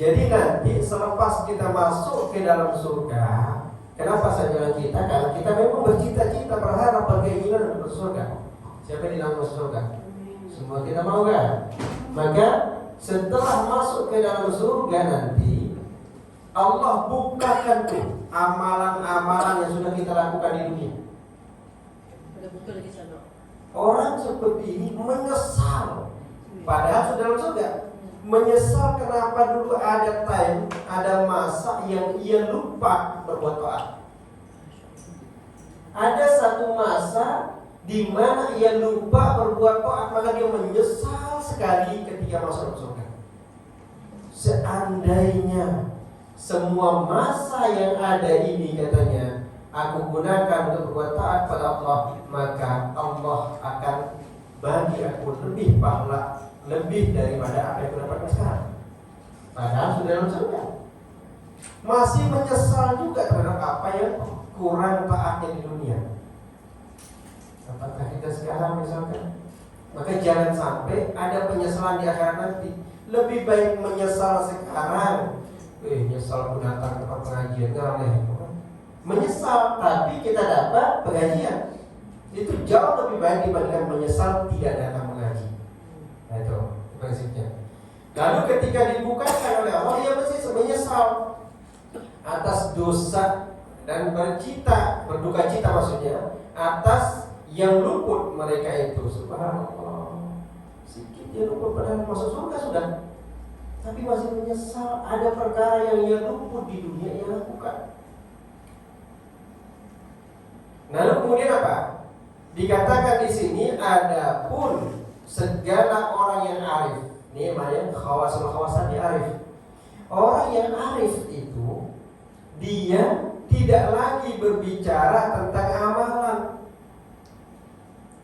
Jadi nanti selepas kita masuk ke dalam surga, kenapa saya bilang kita? Karena kita memang bercita-cita, berharap, berkeinginan untuk surga. Siapa yang tidak mau surga? Semua kita mau kan? Maka setelah masuk ke dalam surga nanti, Allah bukakan tuh amalan-amalan yang sudah kita lakukan di dunia. Orang seperti ini menyesal, padahal sudah dalam surga. Menyesal kenapa dulu ada time, ada masa yang ia lupa berbuat taat. Ada satu masa di mana ia lupa berbuat taat, maka dia menyesal sekali ketika masuk surga. Seandainya semua masa yang ada ini, katanya, aku gunakan untuk berbuat taat pada Allah, maka Allah akan bagi aku lebih pahala, lebih daripada apa yang aku dapatkan sekarang. Padahal sudah dalam surga. Masih menyesal juga terhadap apa yang kurang taatnya di dunia. Apakah kita sekarang misalkan? Maka jangan sampai ada penyesalan di akhirat nanti. Lebih baik menyesal sekarang. Nyesal aku datang ke pengajian, aneh. Menyesal tapi kita dapat pengajian, itu jauh lebih baik dibandingkan menyesal tidak datang mengaji. Nah, itu prinsipnya. Lalu ketika dibukakan oleh Allah, ia mesti menyesal atas dosa dan berduka cita maksudnya atas yang luput mereka itu. Subhanallah, sedikit dia luput padahal masuk surga sudah, tapi masih menyesal ada perkara yang ia luput di dunia ia lakukan. Lalu kemudian apa? Dikatakan di sini, adapun segala orang yang arif. Ini namanya khawasul-khawasat arif. Orang yang arif itu dia tidak lagi berbicara tentang amalan.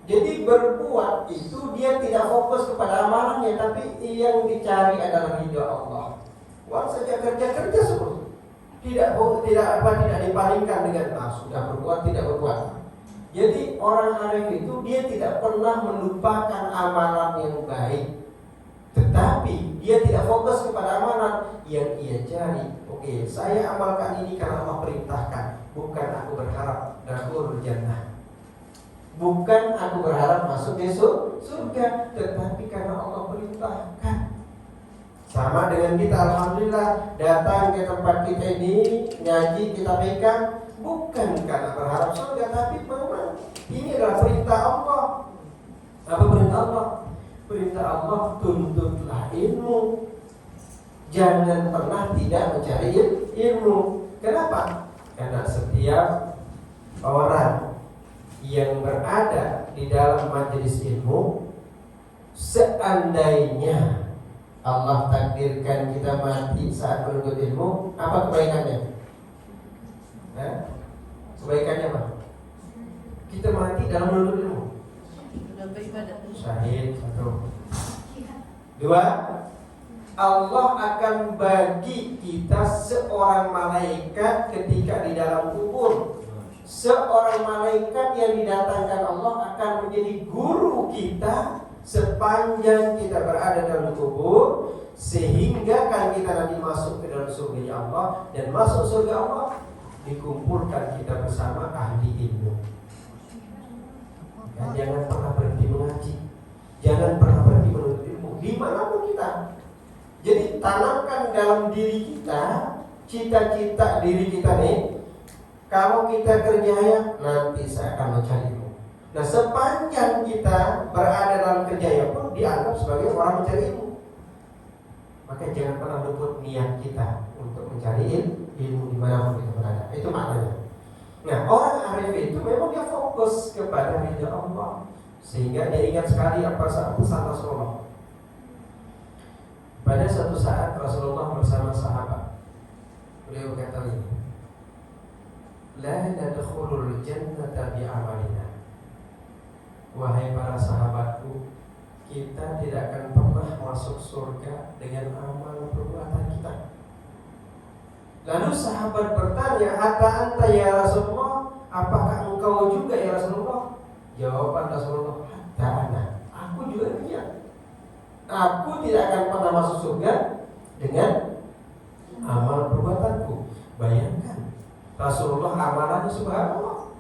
Jadi berbuat itu dia tidak fokus kepada amalannya, tapi yang dicari adalah ridha Allah. Wah, saja kerja seperti tidak dipalingkan dengan sudah berbuat tidak berbuat. Jadi orang arif itu dia tidak pernah melupakan amalan yang baik, tetapi dia tidak fokus kepada amalan yang ia cari. Oke, saya amalkan ini karena Allah perintahkan, bukan aku berharap dakhulul jannah, bukan aku berharap masuk besok surga, tetapi karena Allah perintahkan. Sama dengan kita, alhamdulillah datang ke tempat kita ini, ngaji, kita pegang, bukan karena berharap surga, tapi memang ini adalah perintah Allah. Apa perintah Allah? Perintah Allah, tuntutlah ilmu. Jangan pernah tidak mencari ilmu. Kenapa? Karena setiap orang yang berada di dalam majelis ilmu, seandainya Allah takdirkan kita mati saat menuntut ilmu, apa kebaikannya? Kebaikannya apa? Kita mati dalam menuntut ilmu. Syahid, satu. Dua, Allah akan bagi kita seorang malaikat ketika di dalam kubur. Seorang malaikat yang didatangkan Allah akan menjadi guru kita sepanjang kita berada dalam kubur, sehingga kan kita nanti masuk ke dalam surga Allah, dan masuk surga Allah dikumpulkan kita bersama ahli ilmu. Dan jangan pernah berhenti mengaji, jangan pernah berhenti menuntut ilmu dimanapun kita. Jadi tanamkan dalam diri kita cita-cita diri kita nih, kalau kita kerjaya nanti saya akan mencari ilmu. Nah, sepanjang kita berada dalam kerjaya pun dianggap sebagai orang mencari ilmu. Maka jangan pernah luput niat kita untuk mencari ilmu dimanapun kita berada. Itu maknanya. Nah, orang arif itu memang dia fokus kepada ridha Allah, sehingga dia ingat sekali apa pesan Rasulullah. Pada suatu saat Rasulullah bersama sahabat, beliau kata ini, la nadkhulul jannata bi'amalina. Wahai para sahabatku, kita tidak akan pernah masuk surga dengan amal perbuatan kita. Lalu sahabat bertanya, hatta anta ya Rasulullah, apakah engkau juga ya Rasulullah? Jawaban Rasulullah, hatta ana, aku juga demikian. Aku tidak akan pernah masuk surga dengan amal perbuatanku. Bayangkan Rasulullah amalannya subhanallah,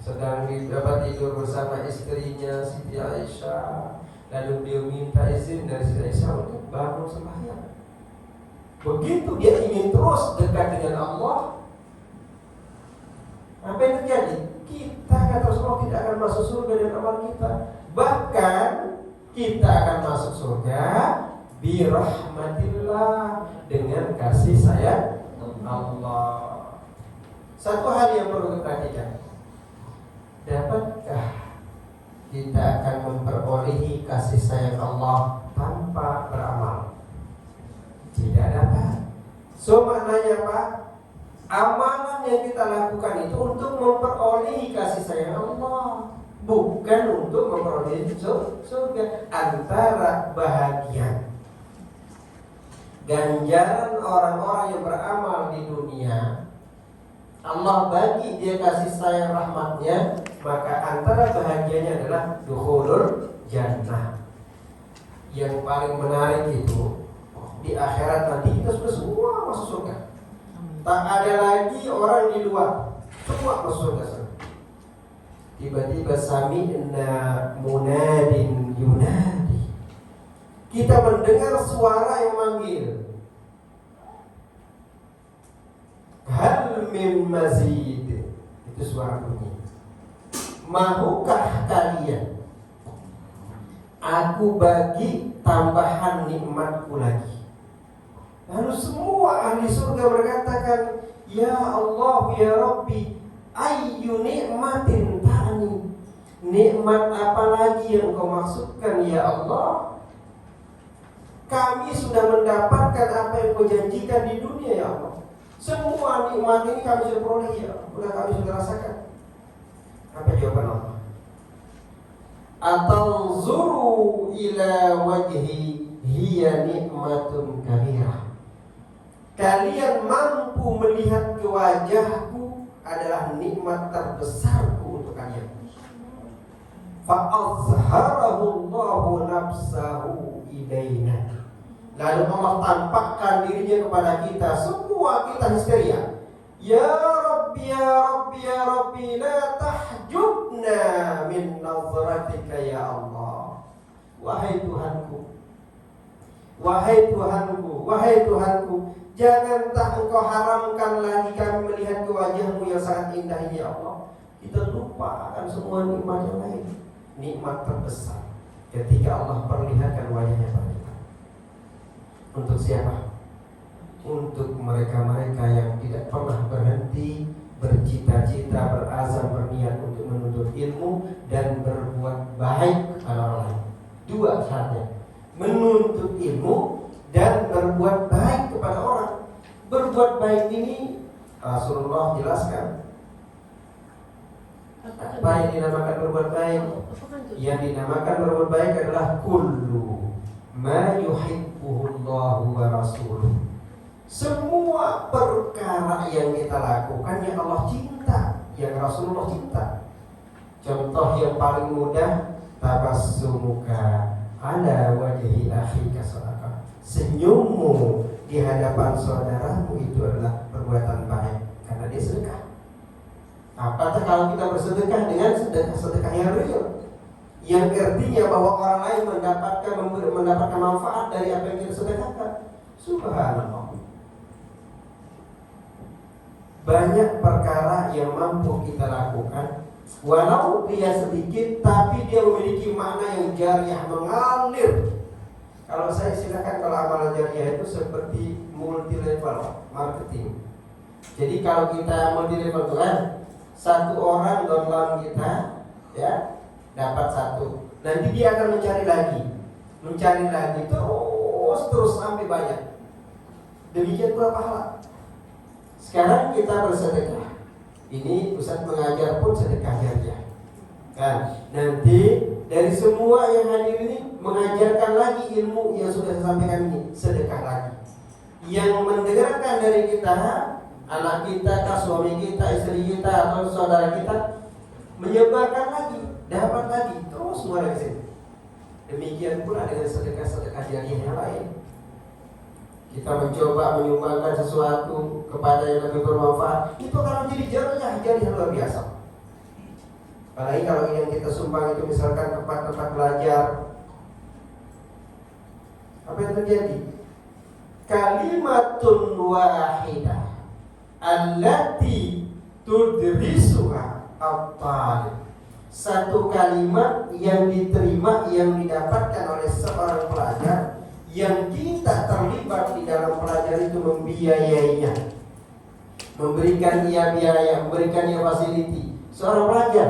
sedang dapat tidur bersama istrinya Siti Aisyah, lalu beliau minta izin dari Siti Aisyah untuk bangun sembahyang. Begitu dia ingin terus dekat dengan Allah, apa yang terjadi? Kita kata Rasulullah tidak akan masuk surga dengan amal kita. Bahkan kita akan masuk surga birahmatillah, dengan kasih sayang Allah. Satu hal yang perlu diperhatikan, dapatkah kita akan memperolehi kasih sayang Allah tanpa beramal? Tidak dapat. So maknanya apa? Amalan yang kita lakukan itu untuk memperolehi kasih sayang Allah, bukan untuk memperolehi surga. Antara bahagian ganjaran orang-orang yang beramal di dunia, Allah bagi dia kasih sayang rahmatnya, maka antara bahagianya adalah dukhulul jannah. Yang paling menarik itu di akhirat nanti kita sudah semua masuk surga. Tak ada lagi orang di luar, semua masuk surga. Tiba-tiba sami'na munadin yunadi, kita mendengar suara yang manggil, hal min mazid. Itu suara bunyi, mahukah kalian aku bagi tambahan nikmatku lagi? Lalu semua ahli surga berkatakan, ya Allah, ya Rabbi, ayyu nikmatin ta'ni, nikmat apa lagi yang engkau maksudkan ya Allah? Kami sudah mendapatkan apa yang kau janjikan di dunia ya Allah. Semua nikmat ini kami sudah peroleh ya Allah, kami sudah rasakan. Apa jawaban Allah? Atanzuru ila wajhi hiya nikmatun kabirah. Kalian mampu melihat ke wajahku adalah nikmat terbesarku untuk kalian. Fa'azharahu Allahu nafsahu ilaina. Lalu Allah tampakkan dirinya kepada kita. Semua kita histeria. Ya Rabbi, ya Rabbi, ya Rabbi, la tahjubna min nazratika ya Allah. Wahai Tuhanku, wahai Tuhanku, wahai Tuhanku, jangan tak engkau haramkan lagi kami melihat ke wajahmu yang sangat indah ini ya Allah. Kita lupa akan semua nikmat yang lain. Nikmat terbesar ketika Allah perlihatkan wajahnya pada kita. Untuk siapa? Untuk mereka-mereka yang tidak pernah berhenti bercita-cita, berazam, berniat untuk menuntut ilmu dan berbuat baik kepada orang lain. Dua syaratnya, menuntut ilmu dan berbuat baik kepada orang. Berbuat baik ini Rasulullah jelaskan. Apa yang dinamakan berbuat baik? Yang dinamakan berbuat baik adalah kullu ma yuhibbuhullahu wa rasuluh. Semua perkara yang kita lakukan yang Allah cinta, yang Rasulullah cinta. Contoh yang paling mudah, tabassumuka ala wajhi akhika sadaqah. Senyummu di hadapan saudaramu itu adalah perbuatan baik karena dia sedekah. Apatah kalau kita bersedekah dengan sedekah yang real, yang artinya bahwa orang lain mendapatkan manfaat dari apa yang kita sedekahkan. Subhanallah. Banyak perkara yang mampu kita lakukan, walau dia sedikit, tapi dia memiliki makna yang jariah, mengalir. Kalau saya silakan, kalau amalan jariah itu seperti multi level marketing. Jadi kalau kita multi level itu kan, satu orang download kita, ya, dapat satu. Nanti dia akan mencari lagi terus sampai banyak. Demikian pula pahala. Sekarang kita bersedekah. Ini Ustaz mengajar pun sedekah jariah. Kan? Nanti dari semua yang hadir ini mengajarkan lagi ilmu yang sudah saya sampaikan ini, sedekah lagi. Yang mendengarkan dari kita, anak kita, suami kita, istri kita, atau saudara kita, menyebarkan lagi, dapat lagi, terus mulai ke sini. Demikian pula dengan sedekah-sedekah jariah yang lain. kita mencoba menyumbangkan sesuatu kepada yang lebih bermanfaat, itu kalau jadi jadi luar biasa. Apalagi kalau yang kita sumbang itu misalkan tempat-tempat belajar, apa yang terjadi? Kalimatun wahidah allati tudrisuha at-talib. Satu kalimat yang diterima, yang didapatkan oleh seorang pelajar, yang kita terlibat di dalam pelajar itu membiayainya, memberikan dia biaya, memberikan dia fasiliti. Seorang pelajar,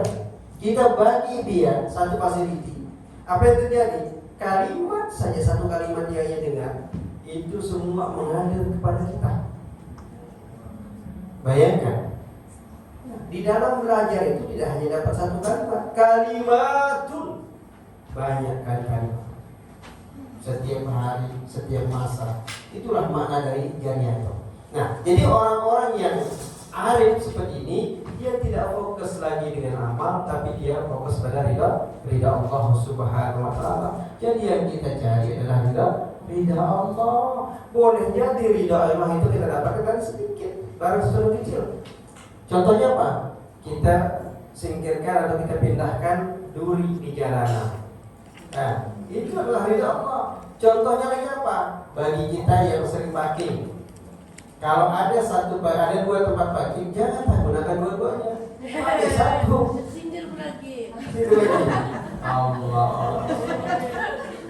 kita bagi dia satu fasiliti. Apa yang terjadi? Kalimat saja, satu kalimat dia dengar, itu semua mengalir kepada kita. Bayangkan, di dalam belajar itu tidak hanya dapat satu kalimat, kalimatun, banyak kali-kalimat. Setiap hari, setiap masa. Itulah makna dari jariyatul. Nah, jadi orang-orang yang arif seperti ini, dia tidak fokus lagi dengan amal, tapi dia fokus pada ridha Allah Subhanahu wa taala. Jadi yang kita cari adalah ridha Allah. Boleh jadi ridha Allah itu kita dapatkan sedikit, barang sesuatu kecil. Contohnya apa? Kita singkirkan atau kita pindahkan duri di jalanan. Nah, itu adalah ridha Allah. Contohnya lagi apa? Bagi kita yang sering parking, kalau ada dua tempat parking, jangan gunakan dua-duanya. Ada satu. Sindir lagi. Allah.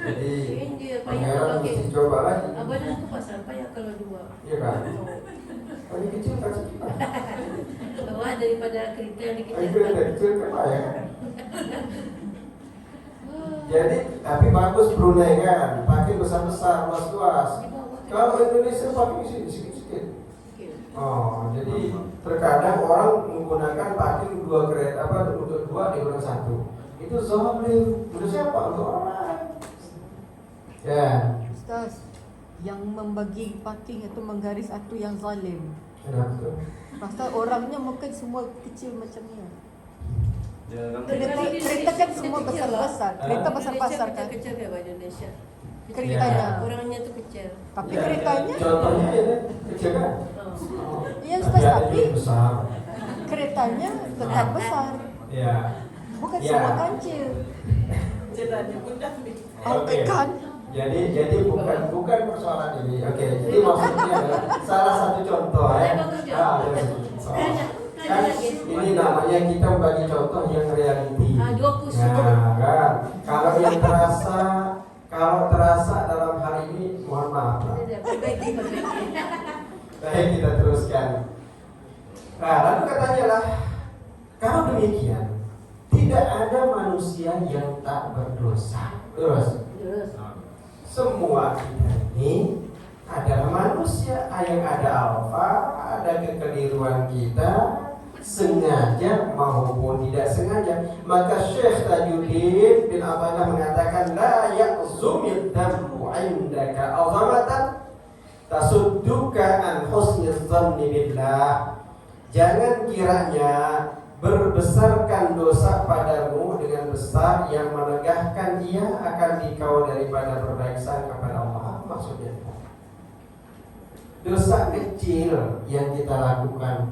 Jadi pangeran mesti coba lagi. Abang itu pasal payah kalau dua. Iya kan? Paling kecil kan sekitar. Wah, daripada kereta yang dikecilkan. Kereta kecil kan ya. Jadi, tapi bagus Brunei kan, pakai besar-besar, luas-luas. Kalau Indonesia pakai sini sedikit-sedikit. Oh, jadi terkadang orang menggunakan parking dua kereta untuk dua digunakan satu. Itu zalim. Untuk siapa? Untuk orang lain. Ya. Ustaz, yang membagi parking itu menggaris itu yang zalim. Kenapa? Pasal orangnya mungkin semua kecil macamnya. Kereta kan semua besar-besar. Kereta besar-besar kan. Kecil kayak Indonesia. Keretanya. Orangnya tuh kecil. Tapi keretanya. Contohnya ini kecil kan? Iya, Ustaz, tapi besar. keretanya tetap besar. Ya. Bukan Ya. semua kancil. Oke. Kan? Jadi bukan persoalan ini. Oke. Jadi maksudnya adalah salah satu contoh ya. Kan ini namanya kita bagi contoh yang reality. Nah, kan kalau yang terasa dalam hal ini, mohon maaf. Baik, kita teruskan. Nah, lalu katanya lah, kalau demikian, tidak ada manusia yang tak berdosa. Terus. Semua kita ini adalah manusia, yang ada alfa, ada kekeliruan kita, sengaja maupun tidak sengaja. Maka Syekh Tajuddin bin Abdullah mengatakan, la ya'zumid dambu indaka azamatan tasudduka an husniz zanni billah. Jangan kiranya berbesarkan dosa padamu dengan besar yang menegahkan ia akan dikau daripada berbaik sangka kepada Allah. Maksudnya dosa kecil yang kita lakukan,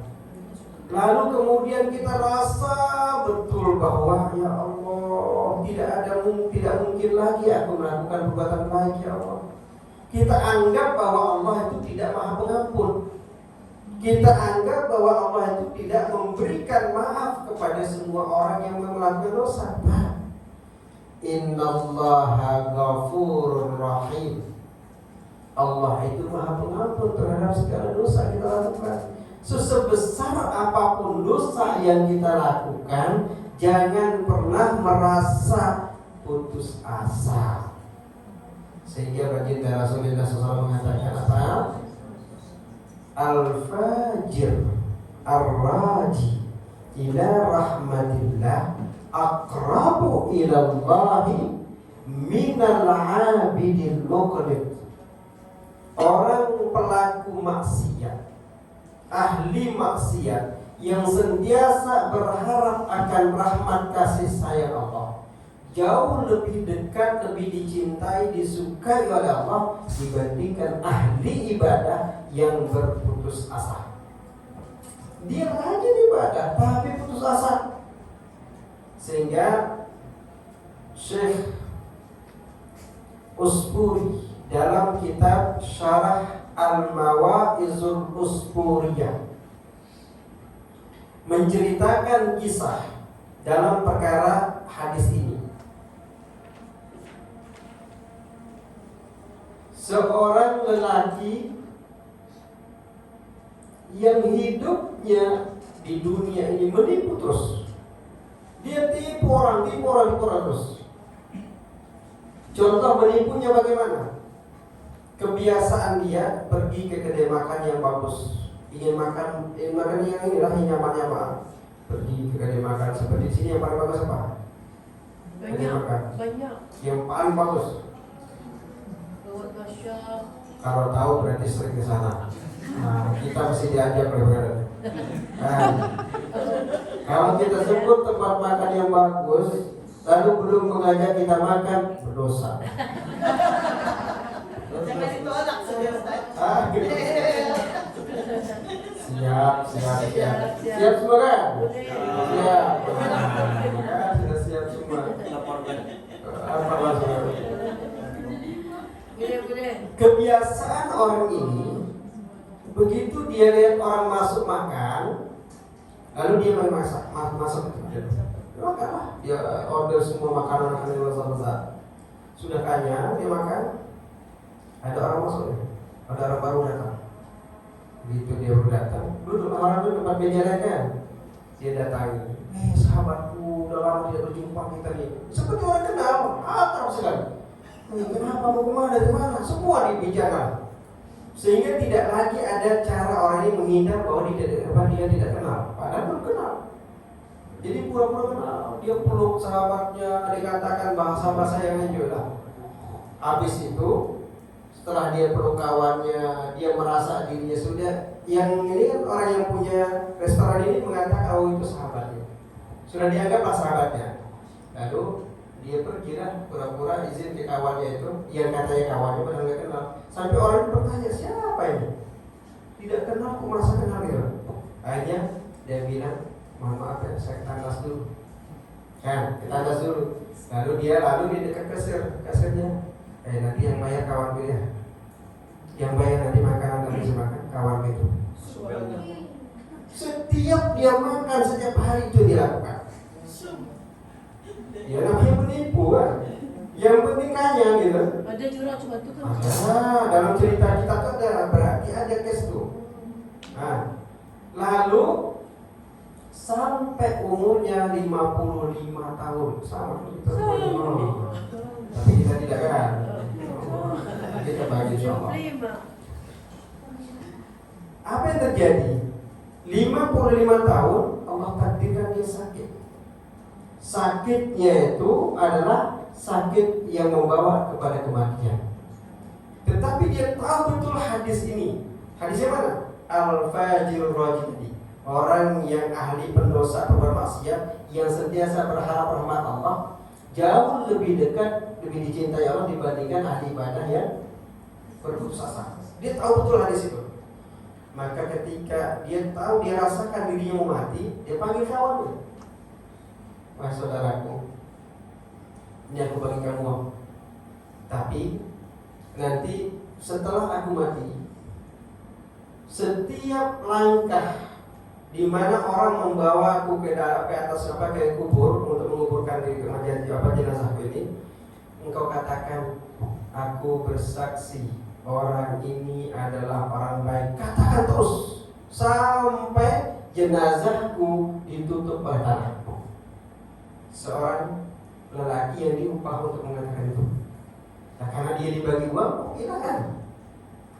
lalu kemudian kita rasa betul bahwa ya Allah, tidak mungkin lagi aku melakukan perbuatan baik, ya Allah. Kita anggap bahwa Allah itu tidak Maha Pengampun. Kita anggap bahwa Allah itu tidak memberikan maaf kepada semua orang yang melakukan dosa. Innallaha ghafurur rahim. Allah itu Maha Pengampun terhadap segala dosa yang kita lakukan. Sebesar apapun dosa yang kita lakukan, jangan pernah merasa putus asa. Sehingga baginda Rasulullah SAW mengatakan apa? Al-fajir ar-raji ila rahmatillah aqrabu ila Allahi minal abidil muqlid. Orang pelaku maksiat, ahli maksiat yang senantiasa berharap akan rahmat kasih sayang Allah, jauh lebih dekat, lebih dicintai, disukai oleh Allah dibandingkan ahli ibadah yang berputus asa. Dia rajin ibadah tapi putus asa. Sehingga Syekh Uspuri dalam kitab Syarah Al-Mawa'izul Uspuriyah menceritakan kisah dalam perkara hadis ini. Seorang lelaki yang hidupnya di dunia ini menipu terus. Dia tipu orang terus. Contoh menipunya bagaimana? Kebiasaan dia pergi ke kedai makan yang bagus. Ingin makan yang inilah yang nyaman-nyaman. Pergi ke kedai makan seperti di sini yang paling bagus apa? Kedai makan. Banyak. Yang paling bagus. Kalau tahu berarti sering ke sana. Nah, kita mesti diajak lebaran. Nah, kalau kita sebut tempat makan yang bagus, lalu belum mengajak kita makan, berdosa. Jangan ditolak saja, Ustaz. Gitu. Siap semua kan? Siap. Sudah siap semua. Apa langsung? Kebiasaan orang ini, begitu dia lihat orang masuk makan, lalu dia masuk makanlah. Dia order semua makanan yang besar. Sudah kenyang, dia makan. Ada orang masuk, ada orang baru datang. Begitu dia baru datang, duduk orang itu tempat meja lain kan. Dia datangi, sahabatku, udah lama tidak berjumpa kita nih. Seperti orang kenal, akrab sekali. Kenapa mau kemana, dari mana? Semua dibicara. Sehingga tidak lagi ada cara orang ini menghindar bahwa dia tidak kenal. Padahal belum kenal. Jadi pura-pura kenal. Dia peluk sahabatnya, dikatakan bahasa-bahasa yang hijau lah. Habis itu, setelah dia peluk kawannya, dia merasa dirinya sudah. Yang ini kan orang yang punya restoran ini mengatakan, oh itu sahabatnya. Sudah dianggaplah sahabatnya. Lalu dia pergi lah pura-pura izin ke kawannya itu, yang katanya kawannya padahal nggak kenal. Sampai orang itu bertanya, siapa ini? Tidak kenal, kok merasa kenal dia? Akhirnya dia bilang, mohon maaf ya, saya tandas dulu. Kan, kita tandas dulu. Lalu dia dekat kasirnya. Nanti yang bayar kawan gue ya. Yang bayar nanti makanan nanti makan kawan itu. Setiap dia makan setiap hari itu dilakukan. Ya namanya penipu kan. Yang penting kaya gitu. Ada jurang cuma itu kan. Dalam cerita kita tuh ada, berarti ada case tuh. Nah, lalu sampai umurnya 55 tahun sama kita. Tapi kita tidak kan. Kita bagi insyaAllah. Apa yang terjadi? 55 tahun Allah takdirkan dia sakit. Sakitnya itu adalah sakit yang membawa kepada kematian. Tetapi dia tahu betul hadis ini. Hadisnya mana? Al-Fajir Rajidi. Orang yang ahli pendosa, bermaksiat, yang sentiasa berharap rahmat Allah, jauh lebih dekat, lebih dicintai Allah dibandingkan ahli ibadah yang berputus asa. Dia tahu betul hadis itu. Maka ketika dia tahu, dia rasakan dirinya mau mati, dia panggil kawannya. Wah saudaraku, ini aku bagi kamu. Tapi nanti setelah aku mati, setiap langkah di mana orang membawa aku ke atas ke kubur untuk menguburkan diri jenazahku ini, engkau katakan, aku bersaksi orang ini adalah orang baik. Katakan terus sampai jenazahku ditutup oleh tanah. Seorang lelaki yang diupah untuk mengatakan itu. Nah, karena dia dibagi uang, kan?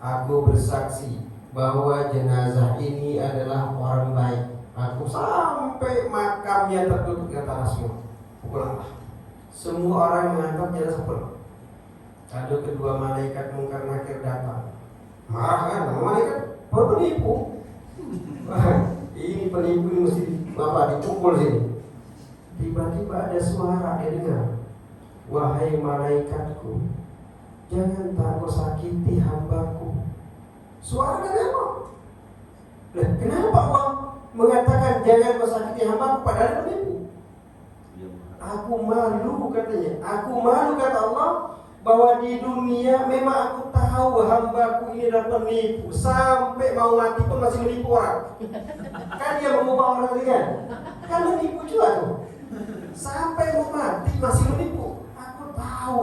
Aku bersaksi bahwa jenazah ini adalah orang baik. Aku sampai makamnya tertutup dengan tanah semua. Pulanglah. Semua orang menganggap jenazah pulang. Lalu kedua malaikat Munkar Nakir datang. Marah kan? Malaikat penipu. Ini penipu ini mesti dipukul sini. Tiba-tiba ada suara dia dengar. wahai malaikatku, jangan tak kau sakiti hambaku. Suara dari Allah. Nah, kenapa Allah mengatakan jangan kau sakiti hambaku padahal penipu? Aku malu katanya. Aku malu kata Allah bahwa di dunia memang aku tahu hambaku ini adalah penipu. Sampai mau mati pun masih menipu orang. Kan dia mengubah orang dengan. Kan menipu juga tuh. Sampai mau mati masih menipu. Aku tahu.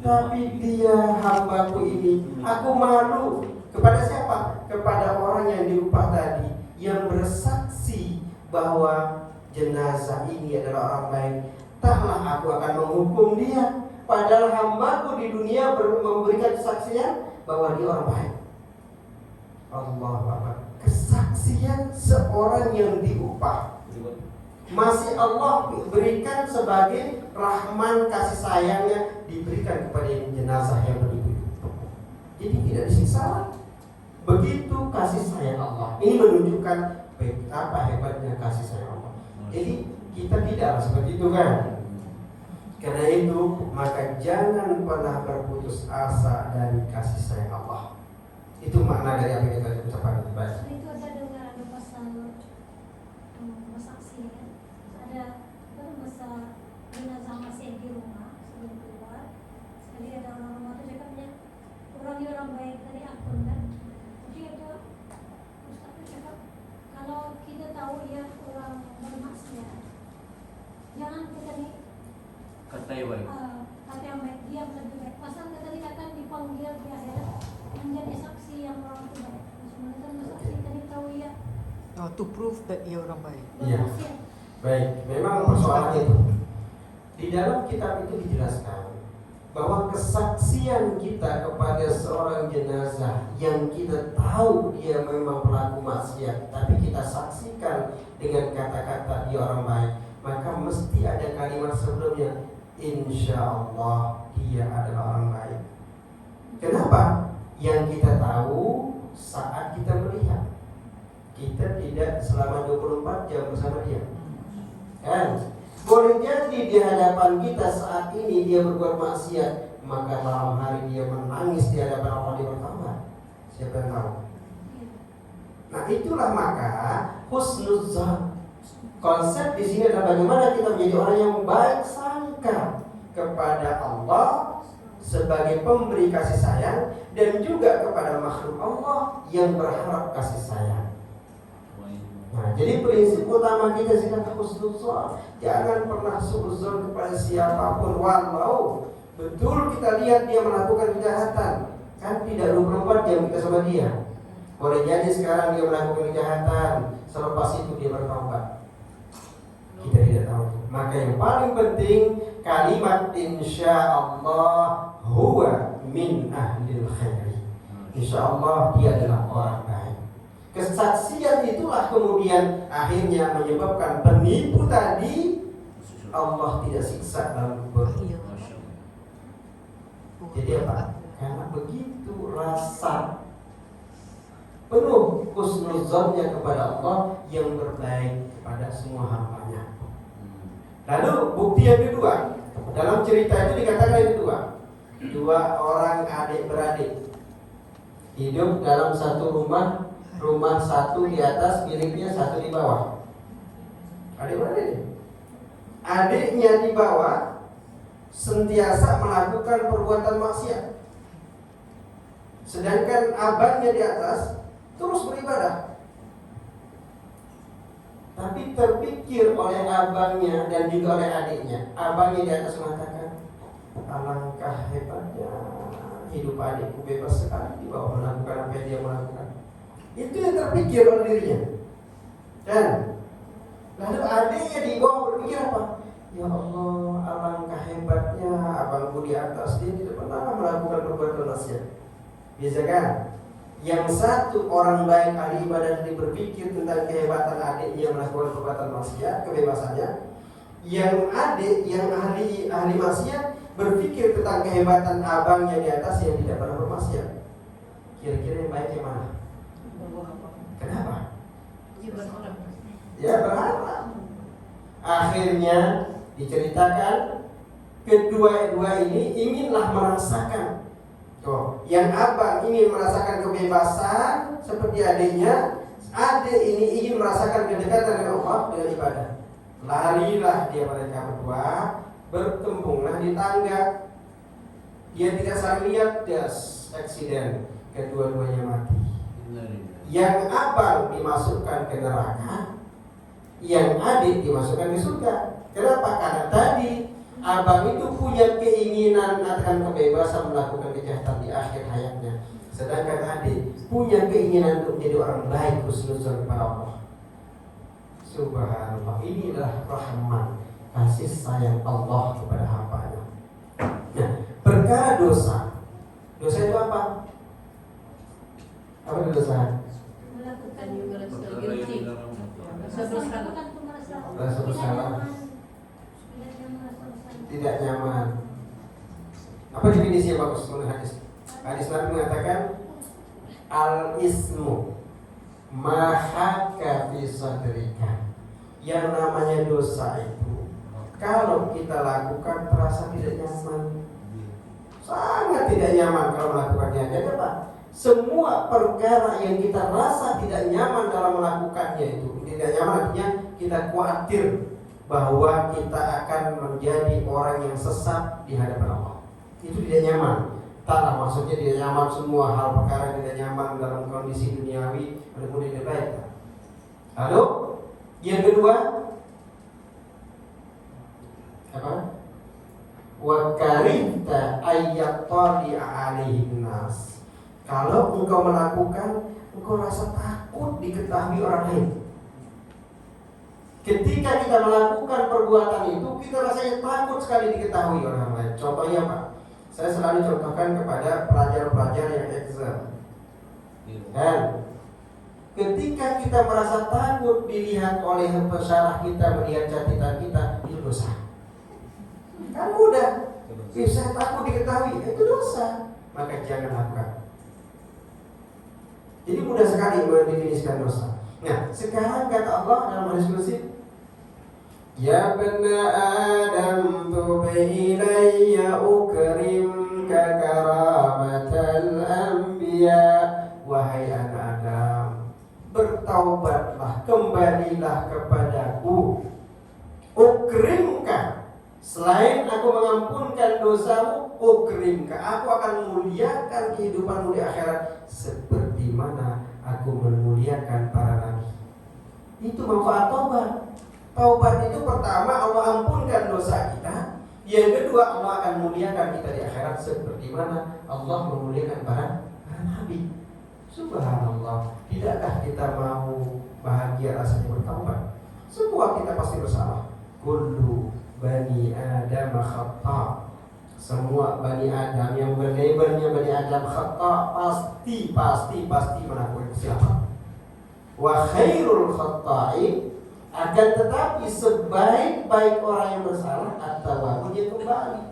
Tapi dia hambaku ini, aku malu. Kepada siapa? Kepada orang yang diupah tadi, yang bersaksi bahwa jenazah ini adalah orang baik. Taklah aku akan menghukum dia, padahal hambaku di dunia memberikan kesaksian bahwa dia orang baik. Allah Akbar. Kesaksian seorang yang diupah masih Allah berikan sebagai rahman kasih sayangnya diberikan kepada jenazah yang beribu. Jadi tidak disiksa. Begitu kasih sayang Allah. Ini menunjukkan betapa hebatnya kasih sayang Allah. Jadi kita tidak seperti itu kan. Karena itu maka jangan pernah berputus asa dari kasih sayang Allah. Itu makna dari apa yang kita ucapkan tadi. Itu ada dengar ada pasal saksi kan. Ada masa jenazah masih di rumah sebelum keluar. Sekali ada orang rumah itu cakapnya orang ini orang baik tadi akun kan. Jadi itu Ustaz itu cakap kalau kita tahu dia orang bermaksiat, jangan kita nih kata yang baik. kata yang baik, diam lebih baik. Pasal kita tadi akan dipanggil di akhirat menjadi saksi yang orang itu baik. Sebenarnya saksi tadi tahu ya. To prove that ia orang baik. Iya. Baik, memang persoalan itu. Di dalam kitab itu dijelaskan bahwa kesaksian kita kepada seorang jenazah yang kita tahu dia memang pelaku maksiat, tapi kita saksikan dengan kata-kata dia orang baik, maka mesti ada kalimat sebelumnya, insya Allah dia adalah orang baik. Kenapa? Yang kita tahu saat kita melihat, kita tidak selama 24 jam bersama dia. Kan? Boleh jadi di hadapan kita saat ini dia berbuat maksiat, maka malam hari dia menangis di hadapan Allah, dia bertaubat. Siapa yang tahu? Nah itulah maka husnuzan. Konsep di sini adalah bagaimana kita menjadi orang yang baik sangka kepada Allah sebagai pemberi kasih sayang dan juga kepada makhluk Allah yang berharap kasih sayang. Nah, jadi prinsip utama kita sikap husnuzan. Jangan pernah suudzon kepada siapapun walau betul kita lihat dia melakukan kejahatan. Kan tidak 24 jam kita sama dia. Boleh jadi sekarang dia melakukan kejahatan, selepas itu dia bertaubat. Kita tidak tahu. Maka yang paling penting kalimat insyaallah huwa min ahlil khairi. Insyaallah dia adalah orang baik. Kesaksian itulah kemudian akhirnya menyebabkan penipu tadi Allah tidak siksa dalam kubur. Jadi apa? Karena begitu rasa penuh husnuzonnya kepada Allah yang berbaik kepada semua hambanya. Lalu bukti yang kedua, dalam cerita itu dikatakan yang kedua, dua orang adik beradik hidup dalam satu rumah satu di atas, miliknya satu di bawah. Adik-beradik. Adiknya di bawah sentiasa melakukan perbuatan maksiat, sedangkan abangnya di atas terus beribadah. Tapi terpikir oleh abangnya dan juga oleh adiknya. Abangnya di atas mengatakan, alangkah hebatnya hidup adikku, bebas sekali di bawah melakukan apa yang dia melakukan. Itu yang terpikir oleh dirinya. Dan lalu adiknya di bawah berpikir apa? Ya Allah, alangkah hebatnya abangku di atas, dia tidak pernah melakukan perbuatan maksiat. Biasa kan? Yang satu orang baik ahli ibadah tadi berpikir tentang kehebatan adiknya melakukan perbuatan maksiat, kebebasannya. Yang adik yang ahli maksiat berpikir tentang kehebatan abangnya di atas yang tidak pernah bermaksiat. Kira-kira yang baik yang mana? Kenapa? Dia Ya berharap. Akhirnya diceritakan kedua-dua ini inginlah merasakan. Tuh, yang abang ingin merasakan kebebasan seperti adiknya, adik ini ingin merasakan kedekatan dengan Allah dengan ibadah. Larilah dia mereka berdua, bertempunglah di tangga. Dia tidak saling lihat, das aksiden, kedua-duanya mati. Yang abang dimasukkan ke neraka, yang adik dimasukkan ke surga. Kenapa? Karena tadi abang itu punya keinginan akan kebebasan melakukan kejahatan di akhir hayatnya, sedangkan adik punya keinginan untuk menjadi orang baik, husnuzon kepada Allah. Subhanallah, ini adalah rahmat, kasih sayang Allah kepada hambanya. Nah, perkara dosa itu apa? Apa itu dosa? Melakukan Dan juga rasa guilty. Rasa bersalah. Rasa bersalah. Tidak nyaman. Apa definisi yang bagus menurut hadis? Hadis Nabi mengatakan al-ismu mahaka fi sadrika. Yang namanya dosa itu kalau kita lakukan terasa tidak nyaman, sangat tidak nyaman kalau melakukannya. Jadi apa? Semua perkara yang kita rasa tidak nyaman dalam melakukannya itu, tidak nyaman artinya kita khawatir bahwa kita akan menjadi orang yang sesat di hadapan Allah. Itu tidak nyaman. Taklah maksudnya tidak nyaman semua hal perkara tidak nyaman dalam kondisi duniawi, kemudian tidak baik. Lalu yang kedua apa? Wa karihta ayyatali alaihin nas. Kalau engkau melakukan, engkau rasa takut diketahui orang lain. Ketika kita melakukan perbuatan itu, kita rasanya takut sekali diketahui orang lain. Contohnya Pak, saya selalu contohkan kepada pelajar-pelajar yang exam. Dan ketika kita merasa takut dilihat oleh peserta kita, melihat catatan kita, itu dosa. Kan mudah, bisa takut diketahui, itu dosa. Maka jangan lakukan. Jadi mudah sekali mendefinisikan dosa. Nah, sekarang kata Allah dalam hadis qudsi, ya bani Adam tubi ilayya ukrimka karamatal anbiya. Wahai anak Adam, bertaubatlah, kembalilah kepadaku. Ukrimka, selain aku mengampunkan dosamu, ukrimka, aku akan memuliakan kehidupanmu di akhirat seperti mana aku memuliakan para nabi. Itu manfaat taubat. Taubat itu pertama Allah ampunkan dosa kita, yang kedua Allah akan muliakan kita di akhirat seperti mana Allah memuliakan para nabi. Subhanallah, tidakkah kita mau bahagia rasanya bertaubat? Semua kita pasti bersalah. Kullu bani Adam khata. Semua bani Adam yang berlabelnya bani Adam khata pasti melakukan kesalahan. Wa khairul khata'in, akan tetapi sebaik-baik orang yang bersalah at-tawwabun, dia kembali.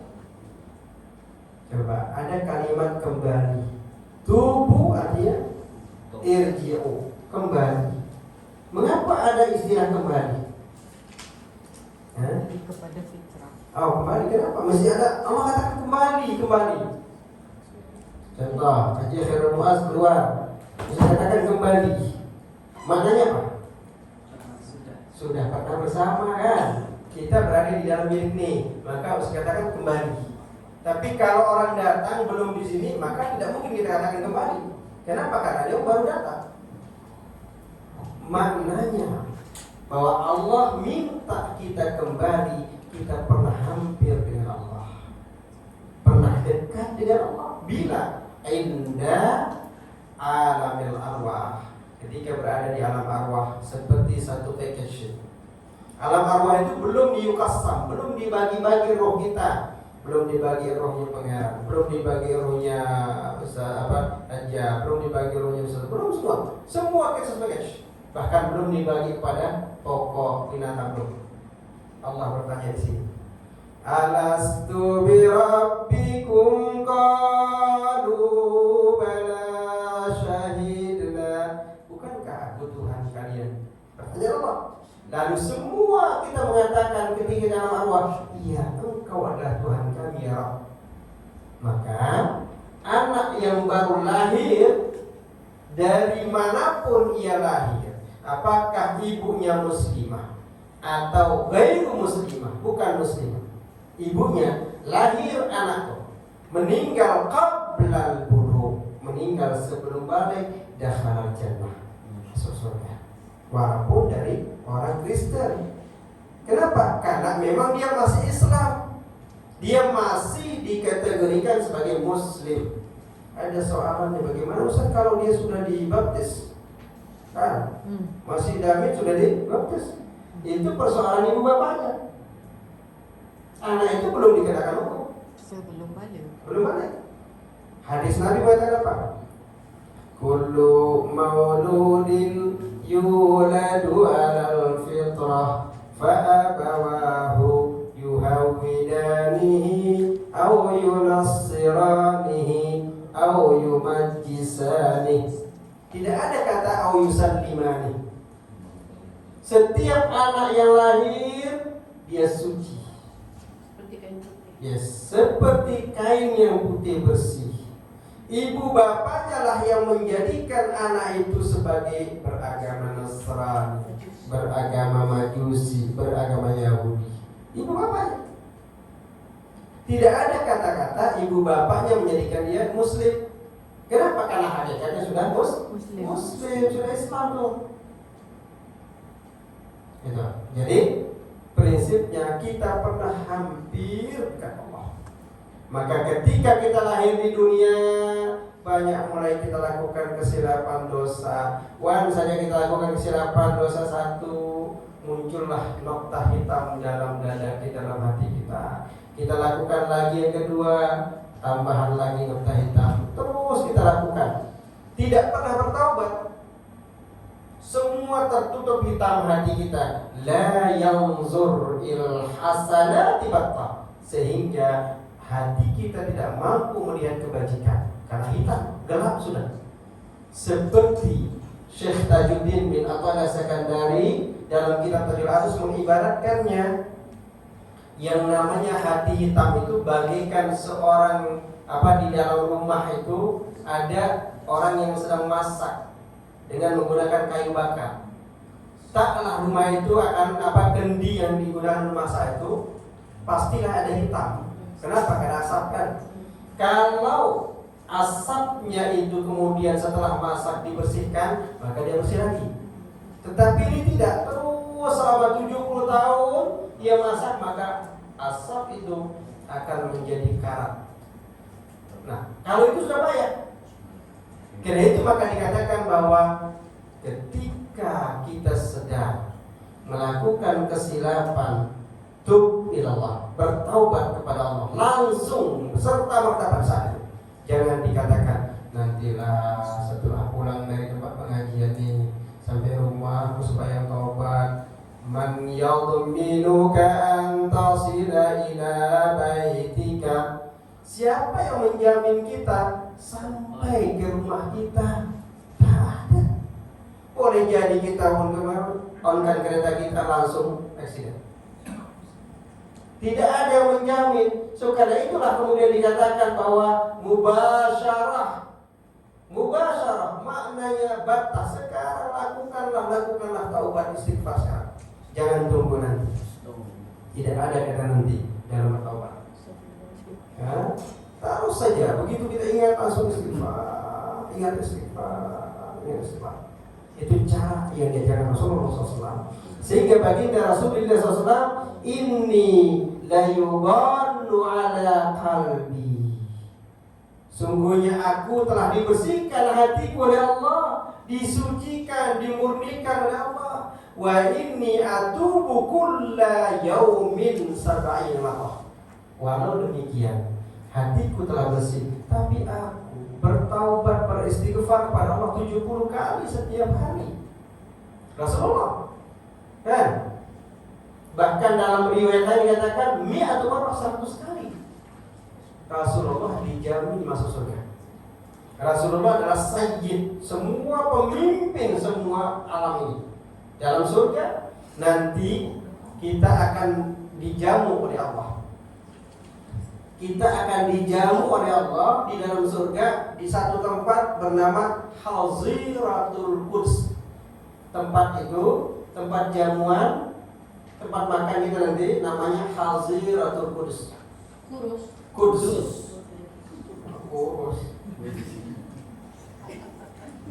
Coba ada kalimat kembali. Tubuh artinya irji'u, kembali. Mengapa ada istilah kembali? Kepada fitrah. Oh, kembali kenapa? Mesti ada Allah katakan kembali. Contoh, Haji Khairul Mu'az keluar, mesti katakan kembali. Maknanya apa? Sudah pernah bersama kan? Kita berada di dalam bilik ini, maka harus katakan kembali. Tapi kalau orang datang belum di sini, maka tidak mungkin kita katakan kembali. Kenapa? Karena dia baru datang. Maknanya bahwa Allah minta kita kembali, kita pernah hampir dengan Allah, pernah dekat dengan Allah. Bila inda alamil arwah, ketika berada di alam arwah seperti satu vacation. Alam arwah itu belum diukassam, belum dibagi-bagi roh kita, belum dibagi rohnya pangeran, belum dibagi rohnya raja, belum dibagi rohnya besar, belum semua kita sebagai, bahkan belum dibagi kepada pokok binatang belum. Allah bertanya di sini, alastu bi rabbikum qalu bala syahidna. Bukankah aku Tuhan kalian? Bertanya Allah. Lalu semua kita mengatakan ketika dalam arwah, iya engkau Engkau adalah Tuhan kami ya Rabb. Maka anak yang baru lahir, dari manapun ia lahir, apakah ibunya muslimah atau ghairu muslimah, bukan muslimah, ibunya lahir anakku meninggal qablal bulugh, meninggal sebelum balik, dakhalal jannah, masuk surga, walaupun dari orang Kristen. Kenapa? Karena memang dia masih Islam, dia masih dikategorikan sebagai muslim. Ada soalannya, bagaimana Ustaz kalau dia sudah dibaptis? Kan? Masih David sudah dibaptis. Itu persoalan ibu bapaknya. Anak itu belum dikatakan hukum. Sebelum balik. Belum balik. Hadis Nabi mengatakan apa? Kullu mauludin yuladu alal fitrah fa abawahu yuhawwidanihi aw yunassiranihi aw yumajjisani. Tidak ada kata aw yusallimani. Setiap anak yang lahir dia suci. Seperti kain putih. Yes, seperti kain yang putih bersih. Ibu bapaknya lah yang menjadikan anak itu sebagai beragama Nasrani, beragama Majusi, beragama Yahudi. Ibu bapaknya. Tidak ada kata-kata ibu bapaknya menjadikan dia muslim. Kenapa? Karena hakikatnya sudah muslim, sudah Islam tuh. Gitu. Jadi prinsipnya kita pernah hampir ke Allah. Maka ketika kita lahir di dunia, banyak mulai kita lakukan kesilapan dosa. Wan saja kita lakukan kesilapan dosa satu, muncullah nokta hitam dalam dada, di dalam hati kita. Kita lakukan lagi yang kedua, tambahan lagi nokta hitam. Terus kita lakukan, tidak pernah bertaubat. Semua tertutup hitam hati kita. La yanzur il hasanati batta, sehingga hati kita tidak mampu melihat kebajikan karena hitam, gelap sudah. Seperti Syekh Tajuddin bin Athaillah Sekandari dalam kitab Tajul Arus mengibaratkannya, yang namanya hati hitam itu bagaikan seorang di dalam rumah itu ada orang yang sedang masak dengan menggunakan kayu bakar. Taklah rumah itu akan kendi yang digunakan memasak itu pastilah ada hitam. Kenapa? Karena asap kan. Kalau asapnya itu kemudian setelah masak dibersihkan, maka dia bersih lagi. Tetapi ini tidak, terus selama 70 tahun dia masak, maka asap itu akan menjadi karat. Nah, kalau itu sudah bahaya. Karena itu maka dikatakan bahwa ketika kita sedang melakukan kesilapan, tub ilallah, bertaubat kepada Allah langsung serta merta saat itu. Jangan dikatakan nantilah setelah pulang dari tempat pengajian ini sampai rumah supaya taubat. Man yadminuka an tasila ila baitika. Siapa yang menjamin kita sampai ke rumah kita? Tak ada. Boleh jadi kita onkan kereta kita langsung aksiden. Tidak ada yang menjamin. So karena itulah kemudian dikatakan bahwa mubasyarah maknanya batas. Sekarang lakukanlah taubat istighfar sekarang. Jangan tunggu nanti. Tidak ada kata nanti dalam bertaubat. Ya, taruh saja. Begitu kita ingat langsung istighfar, ingat istighfar. Itu cara yang diajarkan Rasulullah SAW. Sehingga baginda Rasulullah SAW, inni la yughannu ala qalbi. Sungguhnya aku telah dibersihkan hatiku oleh Allah, disucikan, dimurnikan oleh Allah. Wa inni atubu kulla yaumin 70 marrah. Walau demikian, hatiku telah bersih, tapi aku bertaubat, beristighfar kepada Allah 70 kali setiap hari. Rasulullah kan? Bahkan dalam riwayat lain dikatakan 100 marrah, 100 kali. Rasulullah dijamin masuk surga. Rasulullah adalah sayyid, semua pemimpin semua alam ini. Dalam surga nanti kita akan dijamu oleh Allah. kita akan dijamu oleh Allah di dalam surga di satu tempat bernama Haziratul Quds. Tempat itu, tempat jamuan, tempat makan kita nanti namanya Haziratul Quds. Kurus. Quds. Kurus.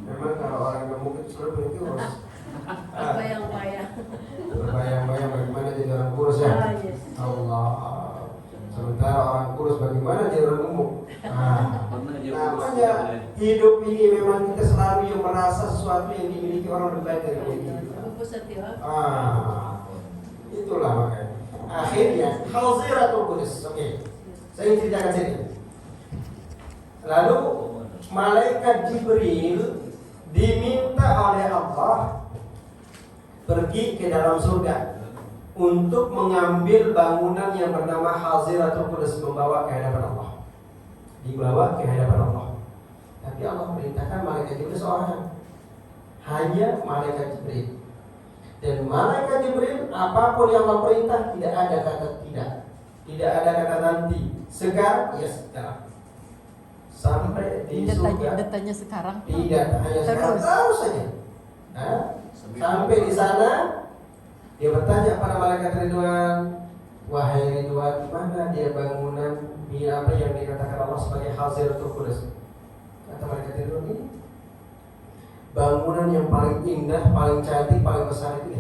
Memang kalau orang gemuk itu sudah punya kurus. Bayang-bayang. Berbayang-bayang bagaimana jadi orang kurus ya. Ah, yes. Allah. Sementara orang kurus bagaimana jadi orang gemuk. Pernah dia Namanya hidup ini memang kita selalu yang merasa sesuatu yang dimiliki orang lebih baik dari kita. Bungkus hati, ha? Itulah makanya. Akhirnya Haziratul Quds. Oke. Saya ceritakan sini. Lalu malaikat Jibril diminta oleh Allah pergi ke dalam surga untuk mengambil bangunan yang bernama Haziratul Quds, membawa ke hadapan Allah. Dibawa ke hadapan Allah. Tapi Allah perintahkan malaikat Jibril seorang. Hanya malaikat Jibril. Dan malaikat Jibril apapun yang Allah perintah tidak ada kata tidak. Tidak ada kata nanti. Sekarang, ya sekarang. Sampai di surga. Datanya sekarang. Tidak hanya sekarang, terus saja. Sampai di sana dia bertanya pada malaikat Ridwan, wahai Ridwan, mana dia bangunan apa yang dikatakan Allah sebagai Haziratul Quds? Kata malaikat Ridwan, ini bangunan yang paling indah, paling cantik, paling besar itu.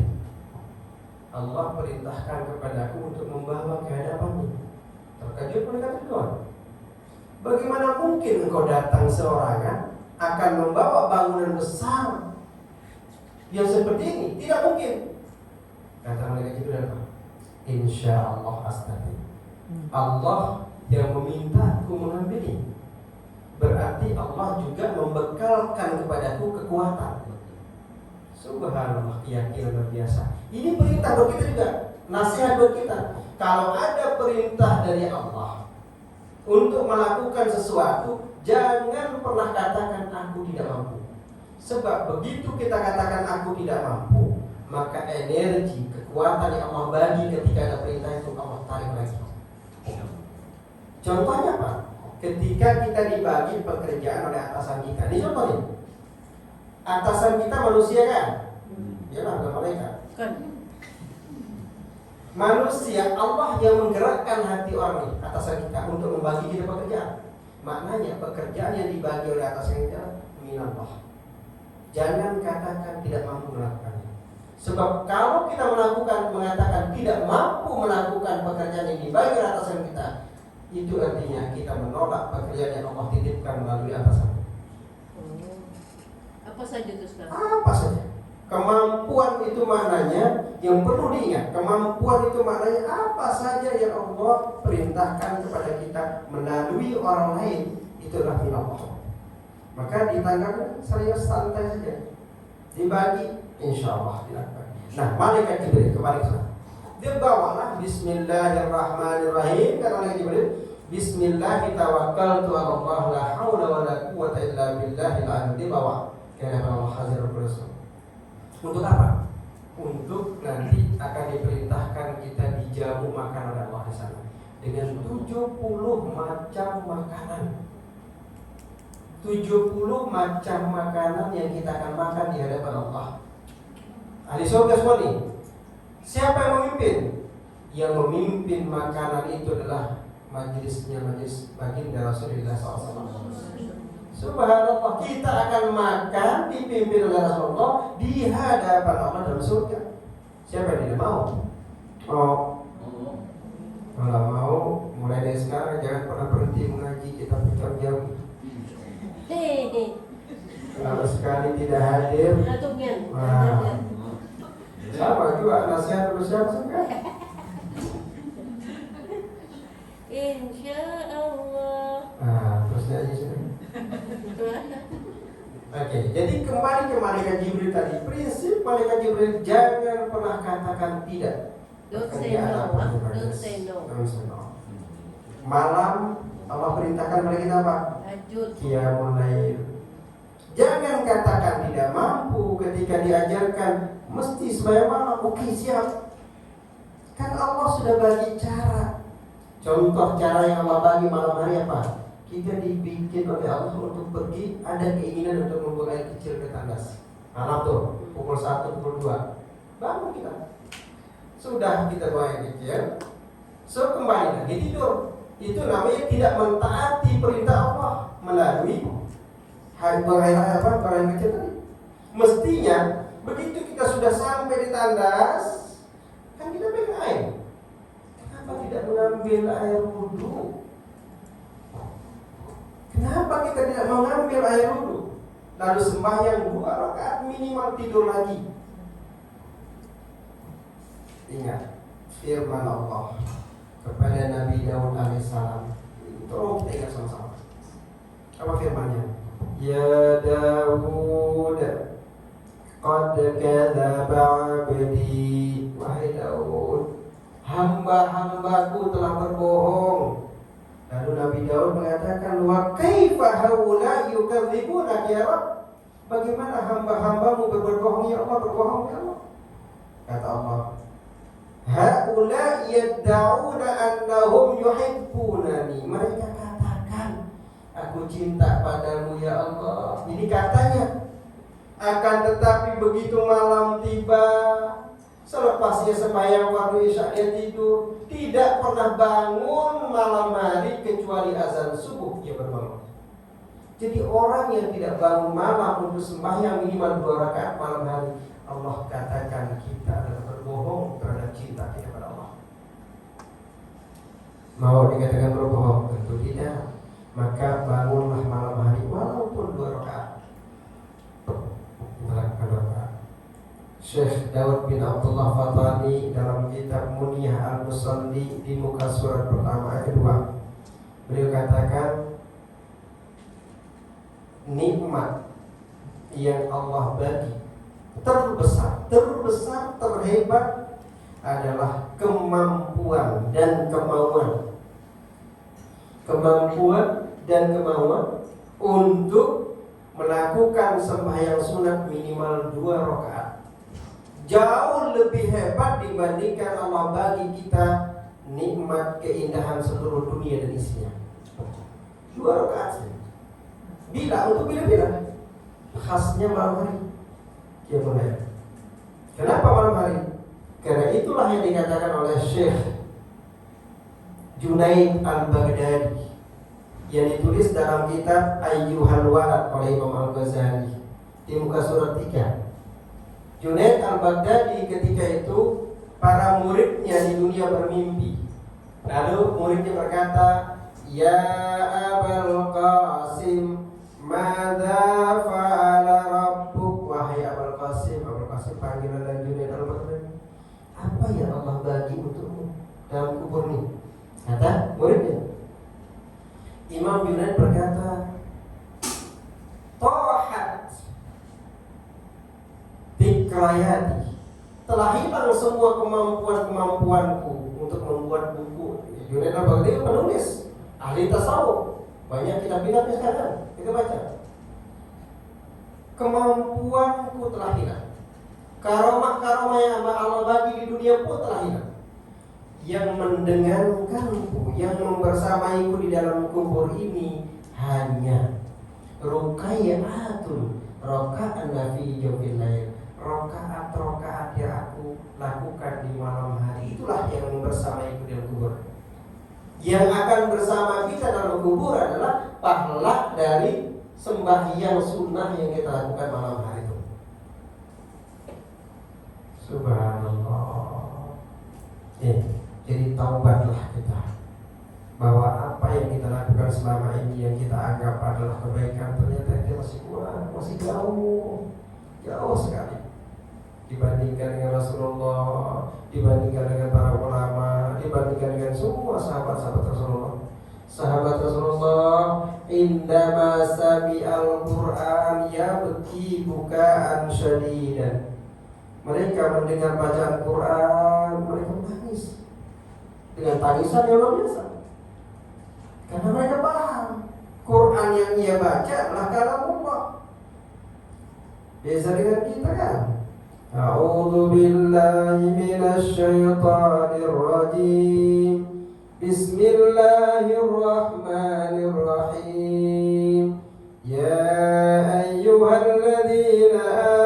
Allah perintahkan kepadaku untuk membawa ke hadapannya. Terkejut malaikat Ridwan. Bagaimana mungkin engkau datang seorangan akan membawa bangunan besar yang seperti ini? Tidak mungkin. Kata malaikat Jibril apa? Insya Allah astagfir. Allah yang memintaku mengambil ini. Berarti Allah juga membekalkan kepadaku kekuatan. Subhanallah, keyakinan luar biasa. Ini perintah buat kita juga, nasihat buat kita. Kalau ada perintah dari Allah untuk melakukan sesuatu, jangan pernah katakan aku tidak mampu. Sebab begitu kita katakan aku tidak mampu, maka energi, kekuatan yang Allah bagi ketika ada perintah itu Allah tarik lagi. Contohnya apa? Ketika kita dibagi pekerjaan oleh atasan kita. Ini contohnya. Atasan kita manusia kan? Yalah, bukan malaikat. Kan. Manusia, Allah yang menggerakkan hati orang ini, atasan kita, untuk membagi kita pekerjaan. Maknanya pekerjaan yang dibagi oleh atasan kita minallah. Jangan katakan tidak mampu melakukannya. Sebab kalau kita mengatakan tidak mampu melakukan pekerjaan yang dibagi oleh atasan kita, itu artinya kita menolak pekerjaan yang Allah titipkan melalui atasan. Apa saja itu sekarang? Apa saja. Kemampuan itu maknanya yang perlu diingat. Kemampuan itu maknanya apa saja yang Allah perintahkan kepada kita melalui orang lain, itulah min Allah. Maka ditanggapi serius, santai saja. Dibagi, insya Allah dilakukan. Nah, malaikat Jibril kembali ke sana. Dia bawalah Bismillahirrahmanirrahim. Kata malaikat Jibril, Bismillah tawakkaltu 'ala Allah la haula wa la quwwata illa billahil aliyyil. Dia bawa ke hadapan Allah Haziratul Quds. Untuk apa? Untuk nanti akan diperintahkan kita dijamu makan oleh Allah di sana dengan 70 macam makanan. 70 macam makanan yang kita akan makan di hadapan Allah. Ahli surga semua nih. Siapa yang memimpin? Yang memimpin makanan itu adalah majelisnya majelis baginda Rasulullah SAW. Subhanallah, kita akan makan dipimpin oleh Rasulullah di hadapan Allah dalam surga. Siapa yang tidak mau? Kalau mau, mulai dari sekarang jangan pernah berhenti mengaji, kita putar jauh. Kalau sekali tidak hadir, sama juga nasihat terus siapa suka. Insya Allah. Terus nyanyi sini. Oke, jadi kembali ke malaikat Jibril tadi. Prinsip malaikat Jibril, jangan pernah katakan tidak. Don't say no, don't say no. Don't say no. Malam Allah perintahkan kepada kita apa? Lanjut. Qiyamul lail. Jangan katakan tidak mampu ketika diajarkan mesti sembahyang malam. Oke, siap. Kan Allah sudah bagi cara. Contoh cara yang Allah bagi malam hari apa? Kita dibikin oleh Allah untuk pergi, ada keinginan untuk membuang air kecil ke tandas. Malam tuh, pukul 1, pukul 2. Bangun kita. Sudah kita buang air kecil, so kembali lagi tidur. Itu namanya tidak mentaati perintah Allah melalui buang air kecil tadi. Mestinya begitu kita sudah sampai di tandas, kan kita pegang air. Kenapa tidak mengambil air wudhu? Kenapa kita tidak mengambil air wudhu? Lalu sembahyang 2 rakaat minimal, tidur lagi. Ingat firman Allah kepada Nabi Daud alaihissalam. Tolong kita ingat sama-sama. Apa firmannya? Ya Daud, qad kadzaba 'abdi. Wahai Daud, hamba-hambaku telah berbohong. Lalu Nabi Daud mengatakan, wa kaifa haula yukadzibuna ya Rabb? Bagaimana hamba-hambamu berbohong ya Allah, berbohong ya Allah? Kata Allah, haula yad'una annahum yuhibbunani. Mereka katakan, aku cinta padamu ya Allah. Ini katanya. Akan tetapi begitu malam tiba, selepasnya sembahyang fardu isya dia tidur, tidak pernah bangun malam hari kecuali azan subuh dia berbangun. Jadi orang yang tidak bangun malam untuk sembahyang minimal 2 rakaat malam hari, Allah katakan kita adalah berbohong terhadap cinta kita kepada Allah. Mau dikatakan berbohong? Tentu tidak. Maka bangunlah malam hari walaupun 2 rakaat. Syekh Daud bin Abdullah Fatani dalam kitab Muniyah Al-Musalli di muka surat pertama ayat 2, beliau katakan nikmat yang Allah bagi terbesar, terhebat adalah kemampuan dan kemauan. Kemampuan dan kemauan untuk melakukan sembahyang sunat minimal 2 rakaat. Jauh lebih hebat dibandingkan Allah bagi kita nikmat keindahan seluruh dunia dan isinya. 2 rakaat. Bila untuk bila-bila. Khasnya malam hari. Ya boleh. Kenapa malam hari? Karena itulah yang dikatakan oleh Syekh Junaid Al-Baghdadi yang ditulis dalam kitab Ayyuhal Walad oleh Imam Al-Ghazali di muka surat 3. Junaid Al-Baghdadi ketika itu para muridnya di dunia bermimpi. Lalu muridnya berkata, ya Abul Qasim, madza fa'ala rabbuk? Wahai Abul Qasim panggilan dari Junaid Al-Baghdadi, apa yang Allah bagi untukmu dalam kubur ini? Kata muridnya. Imam Junaid berkata, Tohat Dikrayati, telah hilang semua kemampuanku untuk membuat buku. Junaid Al-Baghdadi penulis, ahli tasawuf, banyak kitab-kitabnya sekarang kita baca. Kemampuanku telah hilang, karomah-karomah yang Allah bagi di dunia pun telah hilang. Yang mendengarkanku, yang membersamaiku di dalam kubur ini hanya ruqayyatun raka'na fi jawfil lail, rakaat-rakaat yang aku lakukan di malam hari. Itulah yang membersamaiku di dalam kubur. Yang akan bersama kita dalam kubur adalah pahala dari sembahyang sunnah yang kita lakukan malam hari itu. Subhanallah. Jadi taubatlah kita bahwa apa yang kita lakukan selama ini yang kita anggap adalah kebaikan ternyata kita masih kurang, masih jauh sekali dibandingkan dengan Rasulullah, dibandingkan dengan para ulama, dibandingkan dengan semua sahabat-sahabat Rasulullah. Sahabat Rasulullah indama sami'al Qur'an yabki bukaan syadidan. Mereka mendengar bacaan Quran, mereka menangis dengan tangisan yang luar biasa. Karena mereka paham Quran yang ia baca adalah kalamullah. Beza dengan kita kan. A'udzu billahi minasy syaithanir rajim. Bismillahirrahmanirrahim. Ya ayyuhalladzina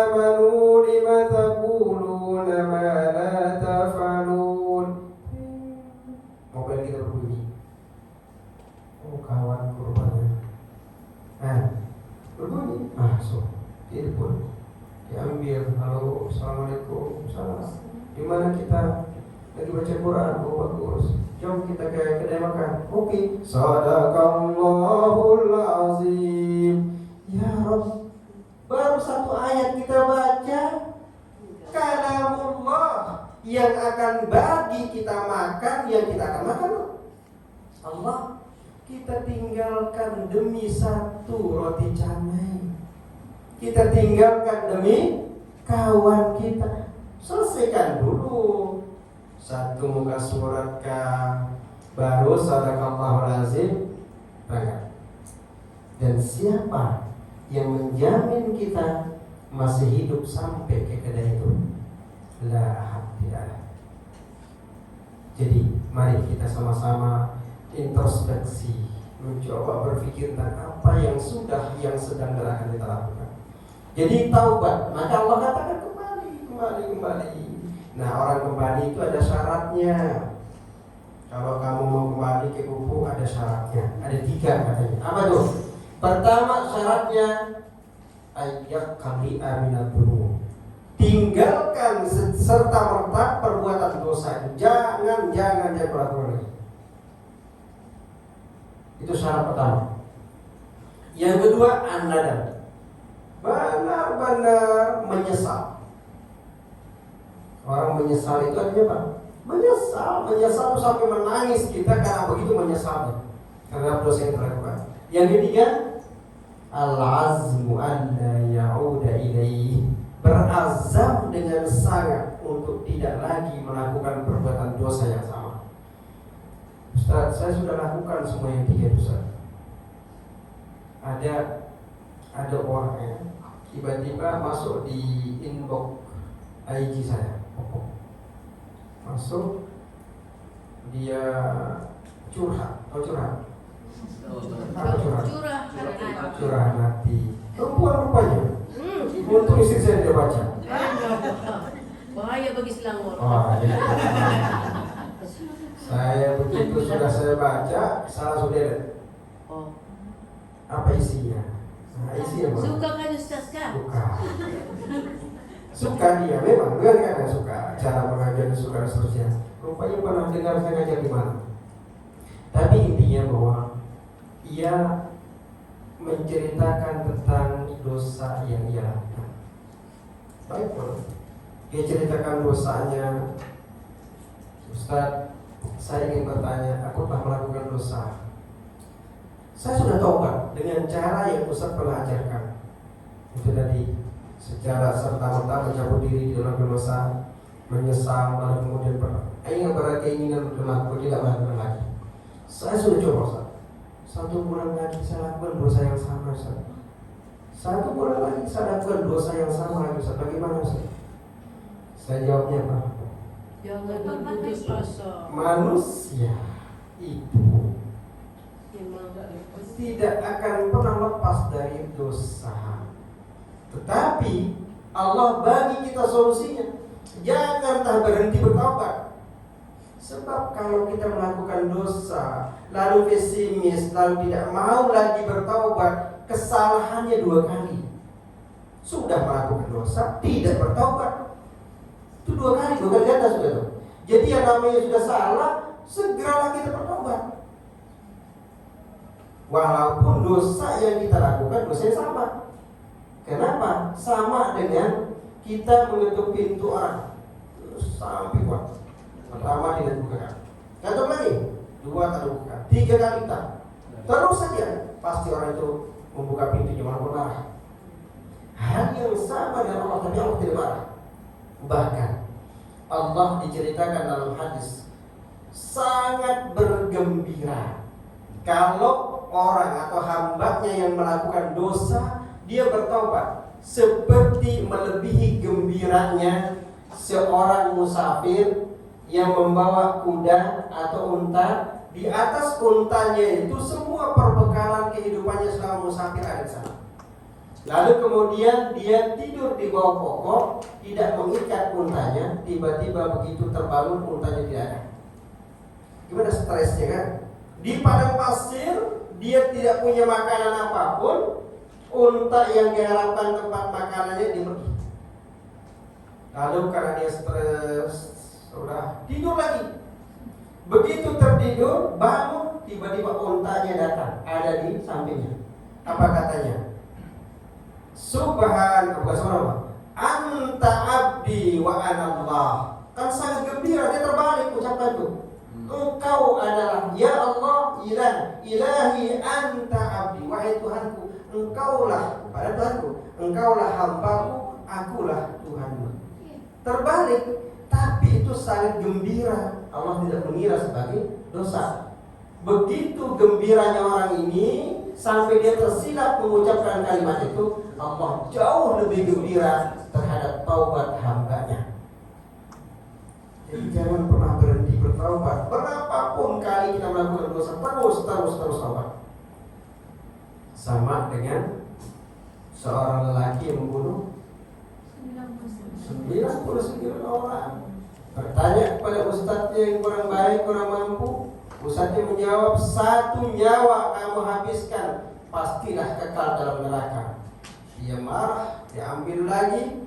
amanu lima taquluna ma la taf'alun. Mobil kita berbunyi. Oh kawan kurbannya. Berbunyi. Masuk. Telepon. Diambil. Halo, assalamualaikum. Salam. Di mana kita lagi baca Quran? Oh bagus. Jom kita ke kedai makan. Oke. Sadaqallahul azim. Ya Rabb. Baru satu ayat kita baca. Kalamullah yang akan bagi kita makan, yang kita akan makan Allah. Kita tinggalkan demi satu roti canai. Kita tinggalkan demi kawan kita. Selesaikan dulu satu muka surat kah, baru sadaqallahul azim berangkat. Dan siapa yang menjamin kita masih hidup sampai ke kedai itu? La ahad, tidak ada. Jadi mari kita sama-sama introspeksi, mencoba berpikir tentang apa yang sudah, yang sedang dan akan kita lakukan. Jadi taubat, maka Allah katakan kembali. Nah, orang kembali itu ada syaratnya. Kalau kamu mau kembali ke gubuk ada syaratnya. Ada 3 katanya. Apa tuh? Pertama syaratnya ayyak qali'a minadz dzunub. Tinggalkan serta merta perbuatan dosa itu. Jangan lakukan lagi. Itu syarat pertama. Yang kedua an-nadam. Benar-benar menyesal. Orang menyesal itu artinya apa? Menyesal itu sampai menangis kita karena begitu menyesalnya karena dosa yang terlakukan. Yang ketiga, al-azmu an la ya'uda ilaihi. Berazam dengan sangat untuk tidak lagi melakukan perbuatan dosa yang sama. Ustaz, saya sudah lakukan semua yang 3 dosa. Ada orang yang tiba-tiba masuk di inbox IG saya. Masuk, dia curhat. Curahan hati. Perempuan rupanya. Untuk istri saya dia baca. Bahaya bagi Selangor. Saya begitu sudah saya baca, salah sudah. Apa isinya? Isinya apa? Suka kan Ustaz kan? Suka dia memang kan suka cara mengajar, suka dan seterusnya. Rupanya pernah dengar saya ngajar di mana. Tapi intinya bahwa ia menceritakan tentang dosa yang ia lakukan. Baik, dia ceritakan dosanya. Ustaz, saya ingin bertanya, aku telah melakukan dosa. Saya sudah taubat dengan cara yang Ustaz pernah ajarkan. Itu tadi. Secara serta-merta mencabut diri di dalam dosa, menyesal, lalu kemudian berkeinginan untuk melakukan, tidak melakukan lagi. Saya sudah coba, Ustaz. 1 bulan lagi saya lakukan dosa yang sama, Ustaz. 1 bulan lagi saya lakukan dosa yang sama lagi, Ustaz. Bagaimana, Ustaz? Saya jawabnya apa? Jangan berputus asa. Manusia itu tidak akan pernah lepas dari dosa. Tetapi Allah bagi kita solusinya. Jangan berhenti bertobat. Sebab kalau kita melakukan dosa, lalu pesimis, lalu tidak mau lagi bertobat, kesalahannya 2 kali. Sudah melakukan dosa, tidak bertobat, itu 2 kali ganda sudah. Jadi yang namanya sudah salah, segeralah kita bertobat. Walaupun dosa yang kita lakukan dosa yang sama. Kenapa? Sama dengan kita mengetuk pintu orang sampai kuat. Pertama tidak bukakan, ketuk lagi, 2 tak buka, 3 kali tak. Terus saja pasti orang itu membuka pintunya walaupun marah. Hal yang sama dengan Allah, tapi Allah tidak marah. Bahkan Allah diceritakan dalam hadis sangat bergembira kalau orang atau hambanya yang melakukan dosa dia bertaubat, seperti melebihi gembiranya seorang musafir yang membawa kuda atau unta Di atas untanya itu semua perbekalan kehidupannya selama musafir ada di sana. Lalu kemudian dia tidur di bawah pokok, tidak mengikat untanya, tiba-tiba begitu terbangun untanya tidak ada. Gimana stresnya kan? Di padang pasir dia tidak punya makanan apapun, unta yang diharapkan tempat makanannya dia pergi. Lalu karena dia stres, sudah tidur lagi. Begitu tertidur, bangun, tiba-tiba untanya datang, ada di sampingnya. Apa katanya? Subhanallah, anta abdi wa ana Allah. Kan sangat gembira, dia terbalik ucapan itu. Engkau adalah ya Allah, ilahi anta abdi, wahai Tuhanku, engkaulah, pada Tuhanku, engkaulah hambaku, akulah Tuhanmu. Terbalik, tapi itu sangat gembira. Allah tidak mengira sebagai dosa. Begitu gembiranya orang ini sampai dia tersilap mengucapkan kalimat itu, Allah jauh lebih gembira terhadap taubat hambanya. Jadi jangan pernah berhenti bertaubat. Berapapun kali kita melakukan dosa, terus taubat. Sama dengan seorang lelaki yang membunuh 99 orang. Bertanya kepada ustadznya yang kurang baik, kurang mampu. Ustadznya menjawab, 1 nyawa kamu habiskan, pastilah kekal dalam neraka. Dia marah, dia ambil lagi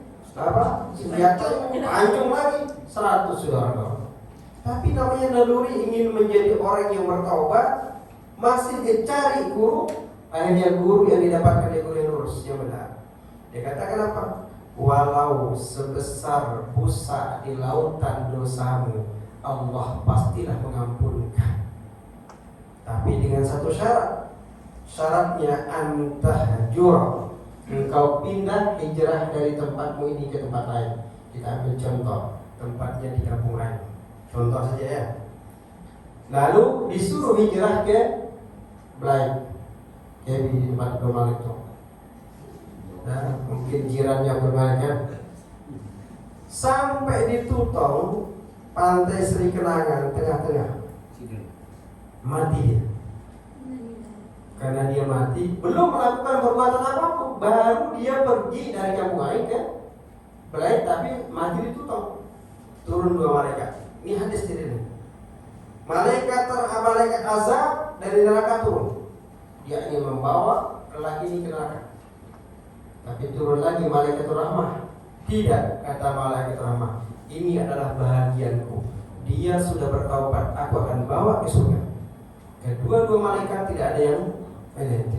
senjata, pancung lagi, 100 sudah orang. Tapi namanya naluri ingin menjadi orang yang bertaubat, masih dia cari guru. Akhirnya guru yang didapatkan dia guru yang lurus, yang benar. Dia katakan apa? Walau sebesar busa di lautan dosamu, Allah pastilah mengampunkan. Tapi dengan satu syarat. Syaratnya antahjur, engkau pindah hijrah dari tempatmu ini ke tempat lain. Kita ambil contoh, tempatnya di kampung lain. Contoh saja ya. Lalu disuruh hijrah ke Belai, kayak di tempat Domal itu. Nah, mungkin jirannya bermain. Sampai di Tutong, pantai Sri Kenangan, tengah-tengah, mati dia. Karena dia mati, belum melakukan perbuatan apapun, baru dia pergi dari kampung lain ke Belai, tapi mati di Tutong. Turun 2 malaikat. Ini hadis ini. Malaikat azab dari neraka turun. Dia ingin membawa lelaki ini ke neraka. Tapi turun lagi malaikat rahmah. Tidak, kata malaikat rahmah, ini adalah bahagianku. Dia sudah bertaubat, aku akan bawa ke surga. Kedua-dua malaikat tidak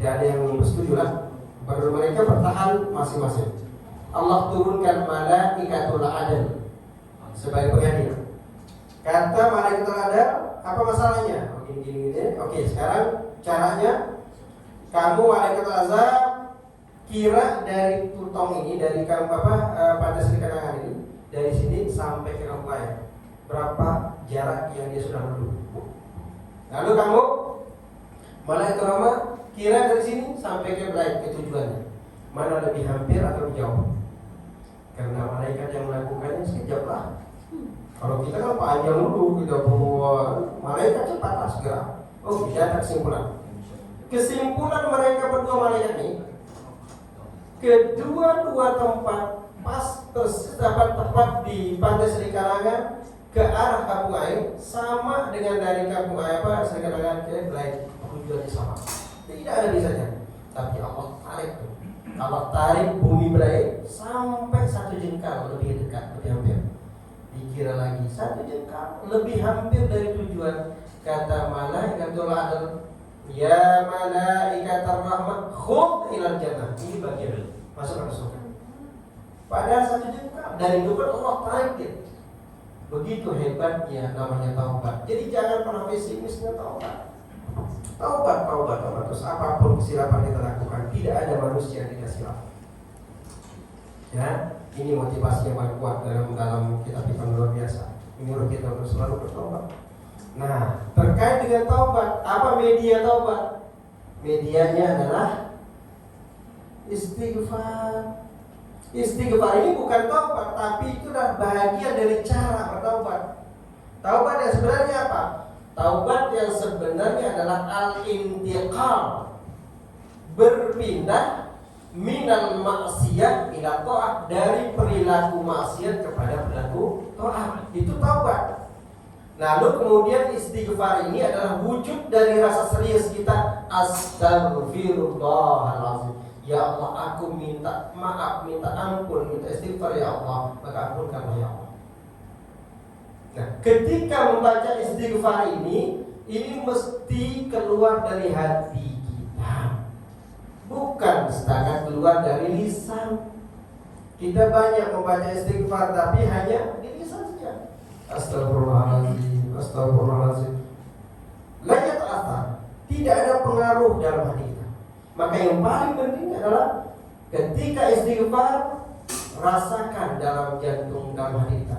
ada yang bersetuju lah. Baru mereka bertahan masing-masing. Allah turunkan malaikatul adil sebagai penghadir. Kata malaikat adil, apa masalahnya? Gini. Oke, sekarang caranya kamu malaikat azab, kira dari Tutong ini, dari pantai Sri Kenangan ini, dari sini sampai ke kampung lain, berapa jarak yang dia sudah menempuh. Lalu kamu malaikat rahmat, kira dari sini sampai ke Belai, ke tujuannya, mana lebih hampir atau lebih jauh? Karena malaikat yang melakukannya sekejap lah. Kalau kita kan panjang dulu, kita buat malaikat cepat lah segera. Oh, bisa kesimpulan. Kesimpulan mereka berdua malaikat ini, kedua-dua tempat pas terdapat tepat di pantai Sri Kenangan ke arah kampung air, sama dengan dari kampung air Sri Kenangan ke Belai, tujuannya sama. Tidak ada bisanya. Tapi Allah tarik bumi Belai sampai 1 jengkal lebih dekat, lebih hampir. Dikira lagi 1 jengkal lebih hampir dari tujuan. Kata malaikatul adil, ya malaikatur rahmat, khudh ilal jannah. Ini bagian masuk ke surga. Padahal 1 jengkal dari depan Allah tarik dia. Begitu hebatnya namanya taubat. Jadi jangan pernah pesimis dengan taubat. Taubat. Terus apapun kesilapan kita lakukan, tidak ada manusia yang tidak silap. Ya, ini motivasi yang paling kuat dalam kitab Iman luar biasa. Menyuruh kita untuk selalu bertobat. Nah, terkait dengan taubat, apa media taubat? Medianya adalah istighfar. Istighfar ini bukan taubat, tapi itu adalah bahagian dari cara bertaubat. Taubat yang sebenarnya apa? Taubat yang sebenarnya adalah al-intiqal, berpindah minal maksiyat ila ta'ah, dari perilaku maksiat kepada perilaku ta'ah. Itu taubat. Lalu kemudian istighfar ini adalah wujud dari rasa serius kita. Astaghfirullahaladzim, ya Allah, aku minta maaf, minta ampun, minta istighfar ya Allah, maka ampunkanlah ya Allah. Nah, ketika membaca istighfar ini mesti keluar dari hati kita, bukan setakat keluar dari lisan. Kita banyak membaca istighfar tapi hanya di lisan saja. Astagfirullahaladzim, astagfirullahaladzim. La yata'athar, tidak ada pengaruh dalam hati kita. Maka yang paling penting adalah ketika istighfar, rasakan dalam jantung, dalam hati kita.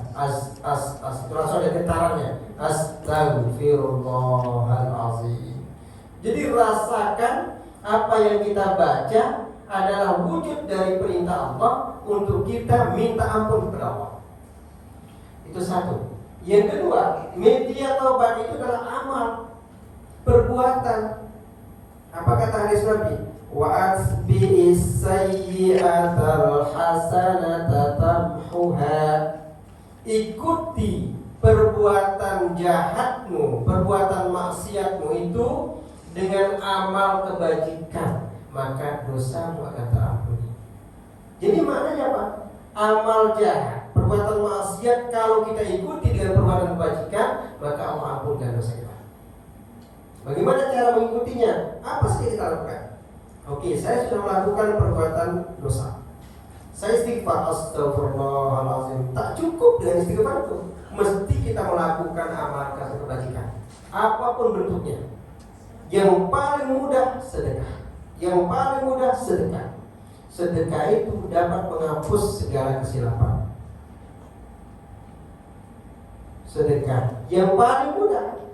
Terasa ada getarannya. Astagfirullahaladzim. Jadi rasakan apa yang kita baca adalah wujud dari perintah Allah untuk kita minta ampun kepada Allah. Itu satu. Yang kedua, media taubat itu adalah amal, perbuatan. Apa kata hadis Nabi? Wa asbi'is sayyi'atal hasanata tamhuha. Ikuti perbuatan jahatmu, perbuatan maksiatmu itu dengan amal kebajikan, maka dosamu akan terampuni. Jadi maknanya apa? Amal jahat, perbuatan maksiat, kalau kita ikuti dengan perbuatan kebajikan, maka Allah ampunkan dosa kita. Bagaimana cara mengikutinya? Apa sih kita lakukan? Oke, saya sudah melakukan perbuatan dosa. Saya istighfar, astagfirullahaladzim. Tak cukup dengan istighfar itu, mesti kita melakukan amal kebajikan, apapun bentuknya. Yang paling mudah sedekah. Yang paling mudah sedekah. Sedekah itu dapat menghapus segala kesilapan. Sedekah yang paling mudah.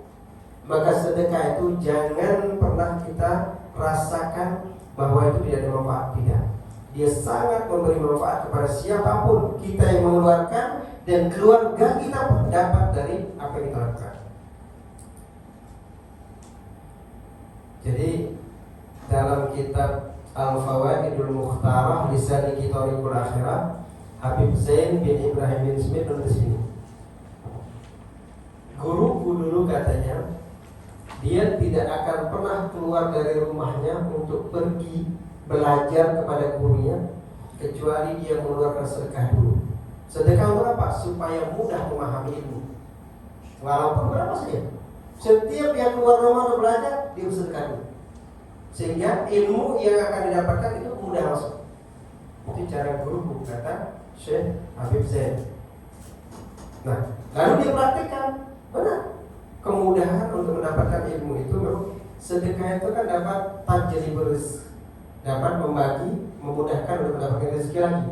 Maka sedekah itu jangan pernah kita rasakan bahwa itu tidak ada manfaat. Tidak. Dia sangat memberi manfaat kepada siapapun. Kita yang mengeluarkan dan keluarga kita pun dapat dari apa yang kita lakukan. Jadi dalam kitab Al-Fawaidul Mukhtarah Lisan Kitabul Akhirah, Habib Zain bin Ibrahim bin Smith menulis ini. Guruku dulu katanya, dia tidak akan pernah keluar dari rumahnya untuk pergi belajar kepada gurunya kecuali dia mengeluarkan sedekah dulu. Sedekah untuk apa? Supaya mudah memahami ilmu. Walaupun berapa saja. Setiap yang keluar rumah untuk belajar, dia bersedekah dulu, sehingga ilmu yang akan didapatkan itu mudah masuk. Itu cara guru kata Syekh Habib Zain. Nah, lalu dia praktikkan. Benar, kemudahan untuk mendapatkan ilmu itu. Sedekah itu kan dapat tajribul rizq, dapat membagi, memudahkan untuk mendapatkan rezeki lagi.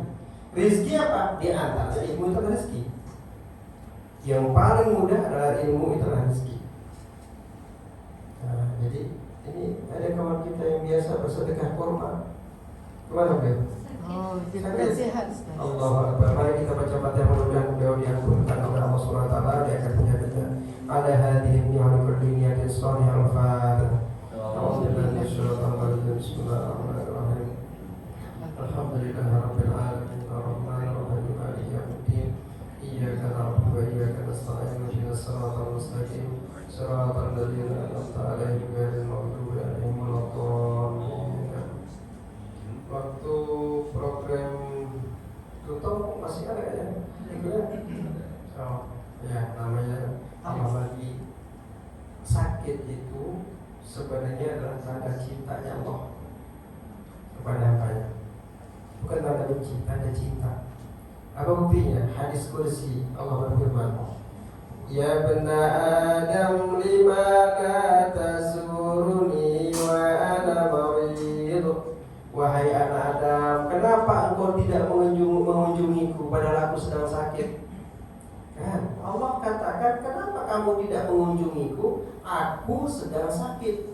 Rezeki apa? Di antara ilmu itu adalah rezeki. Yang paling mudah adalah ilmu itu adalah rezeki. Nah, jadi ini ada kawan kita yang biasa bersedekah kurma. Kemana beliau? Oh, dia kurang sihat. Allahu Akbar. Mari kita baca Fatihah, mudah-mudahan beliau diampunkan oleh Allah Subhanahu wa taala, dia akan penyakitnya. Ala hadhihi ni'am kulli niyatin salihah al-fatihah. A'udzubillahi minasyaitonir rajim. Bismillahirrahmanirrahim. Alhamdulillahirabbil alamin. Arrahmanir rahim. Maliki yaumiddin. Iyyaka na'budu wa iyyaka nasta'in. Ihdinas siratal mustaqim. Siratal ladzina an'amta 'alaihim ghairil maghdubi 'alaihim waladdallin. Waktu program tutup masih ada ya? Oh, ya, namanya lagi sakit itu sebenarnya adalah tanda cintanya Allah kepada hambanya, bukan tanda benci, tanda cinta. Apa buktinya? Hadis kursi Allah berfirman, ya bena Adam lima tasuruni wa ana marid. Wahai anak Adam, kenapa engkau tidak mengunjungiku padahal aku sedang sakit? Kan Allah katakan, kenapa kamu tidak mengunjungiku? Aku sedang sakit.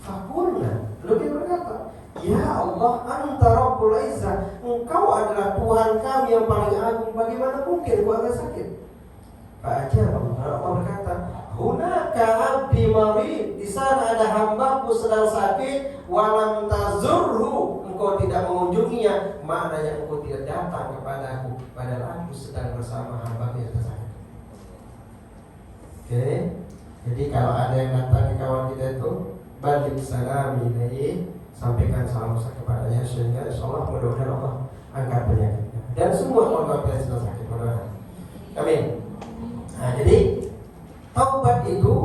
Fakulna, lalu dia berkata, ya Allah, anta Rabbul Izzah, engkau adalah Tuhan kami yang paling agung. Bagaimana mungkin aku akan sakit? Fa'ajabahum. Allah berkata, hunaka abdi marid, di sana ada hambaku sedang sakit, walam tazurhu, engkau tidak mengunjunginya, maknanya engkau tidak datang kepadaku, padahal aku sedang bersama hambaku yang sakit. Oke, jadi kalau ada yang datang ke kawan kita itu, balik salam ilaihi, sampaikan salam kepadanya, sehingga insyaallah mudah-mudahan Allah angkat penyakitnya. Dan semua orang yang sedang sakit, mudah-mudahan. Amin. Nah, jadi taubat itu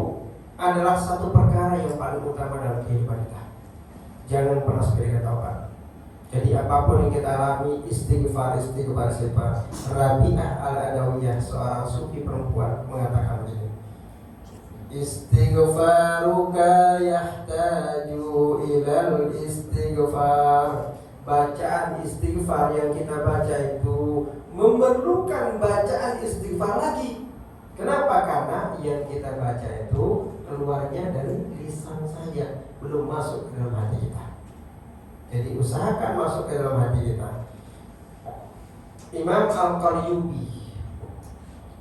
adalah satu perkara yang paling utama dalam kehidupan kita. Jangan pernah sepelekan taubat. Jadi apapun yang kita alami, istighfar siapa? Rabi'ah al-Adawiyah, seorang sufi perempuan, mengatakan begini: istighfaruka yahtaju ilal istighfar. Bacaan istighfar yang kita baca itu memerlukan bacaan istighfar lagi. Kenapa? Karena yang kita baca itu keluarnya dari lisan saja, belum masuk ke dalam hati kita. Jadi usahakan masuk ke dalam hati kita. Imam Al-Qaryubi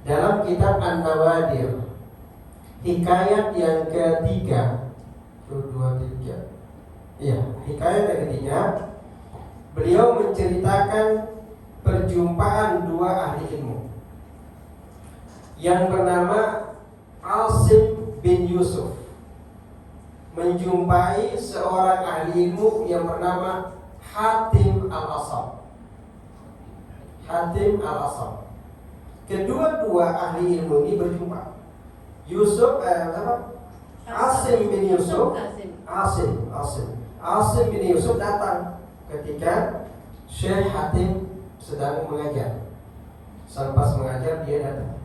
dalam kitab An-Nawadir, hikayat yang ketiga, hikayat yang ketiga, beliau menceritakan perjumpaan dua ahli ilmu yang bernama Asim bin Yusuf menjumpai seorang ahli ilmu yang bernama Hatim al-Asam. Hatim al-Asam. Kedua-dua ahli ilmu ini berjumpa. Asim bin Yusuf. Asim bin Yusuf datang ketika Syekh Hatim sedang mengajar. Selepas mengajar dia datang.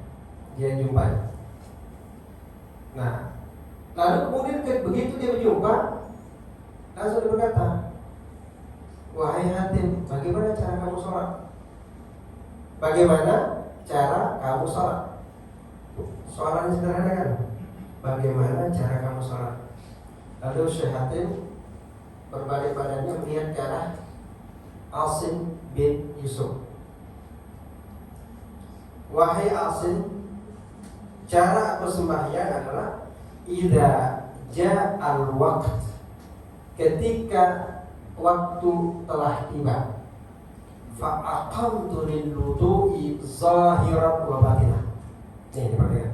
Dia jumpai. Nah, lalu kemudian begitu dia berjumpa, langsung dia berkata, wahai Hatim, bagaimana cara kamu sholat? Bagaimana cara kamu sholat? Soalannya sederhana kan? Bagaimana cara kamu sholat? Lalu Syekh Hatim berbalik badannya melihat ke arah Asim bin Yusuf. Wahai Asim, cara aku sembahyang adalah idza ja'al waqt, ketika waktu telah tiba, fa aqamtu lil wudu'i zahiran wa batinah. Ini perhatikan.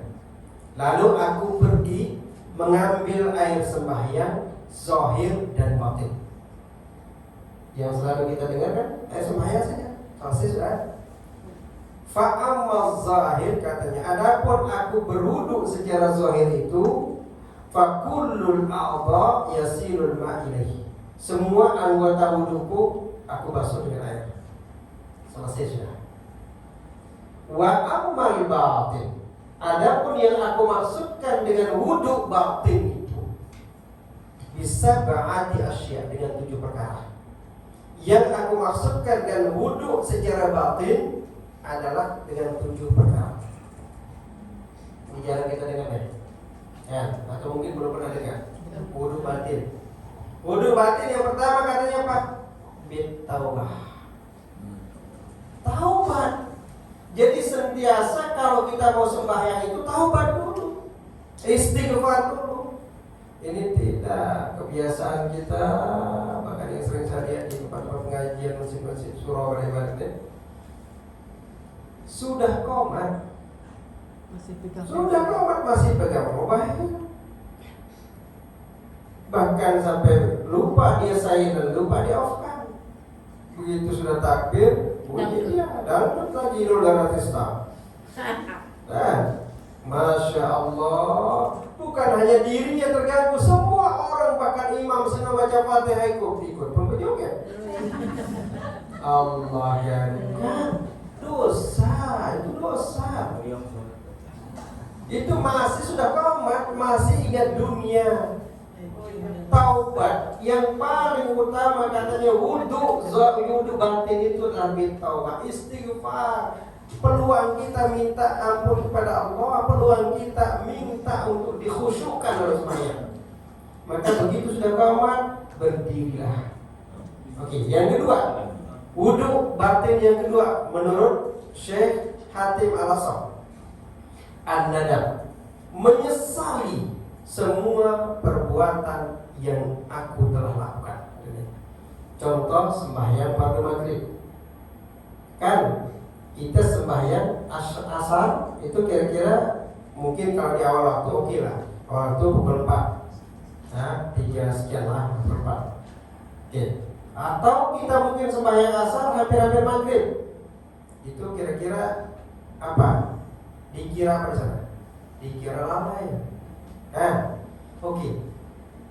Lalu aku pergi mengambil air sembahyang zahir dan batin. Yang selalu kita dengar kan, air sembahyang saja, selesai sudah. Fa'amma zahir, katanya, adapun aku berwudu secara zahir itu, fakullul a'dha yasilul ma'ilaihi, semua anggota wuduku aku basuh dengan air. Selesai sudah. Wa ammal batin, adapun yang aku maksudkan dengan wudu batin itu, bisa berarti asya, dengan 7 perkara. Yang aku maksudkan dengan wudu secara batin adalah dengan 7 perkara. Ini jarang kita dengar ya, atau mungkin belum pernah dengar. Wudu batin. Wudu batin yang pertama katanya apa? Bitaubah. Taubat. Jadi sentiasa kalau kita mau sembahyang itu taubat dulu, istighfar dulu. Ini tidak kebiasaan kita, bahkan yang sering saya lihat di tempat pengajian masjid-masjid surau Bali. Sudah komat masih pegang mobile, bahkan sampai lupa dia silent dan lupa dia off kan. Begitu sudah takbir, bunyi dia download lagi Nurul Tista. Dan Masya Allah, bukan hanya dirinya terganggu, semua orang, bahkan imam sedang baca Fatihah ikut pun berjoget. Allah kan, dosa, itu dosa. Itu masih sudah komat, masih ingat dunia. Taubat yang paling utama katanya wudu batin itu adalah taubat, istighfar. Peluang kita minta ampun kepada Allah, peluang kita minta untuk dikhusyukkan oleh semuanya. Maka begitu sudah komat, berdirilah. Oke, yang kedua, wudu batin yang kedua menurut Syekh Hatim al-Asam an-nadam, menyesali semua perbuatan yang aku telah lakukan. Contoh sembahyang pada maghrib. Kan kita sembahyang asar itu kira-kira mungkin kalau di awal waktu oke lah. Awal waktu pukul 4. Nah, 3 sekian lah pukul 4. Oke. Atau kita mungkin sembahyang asar hampir-hampir maghrib. Itu kira-kira apa? Dikira apa di sana? Dikira lama ya. Oke.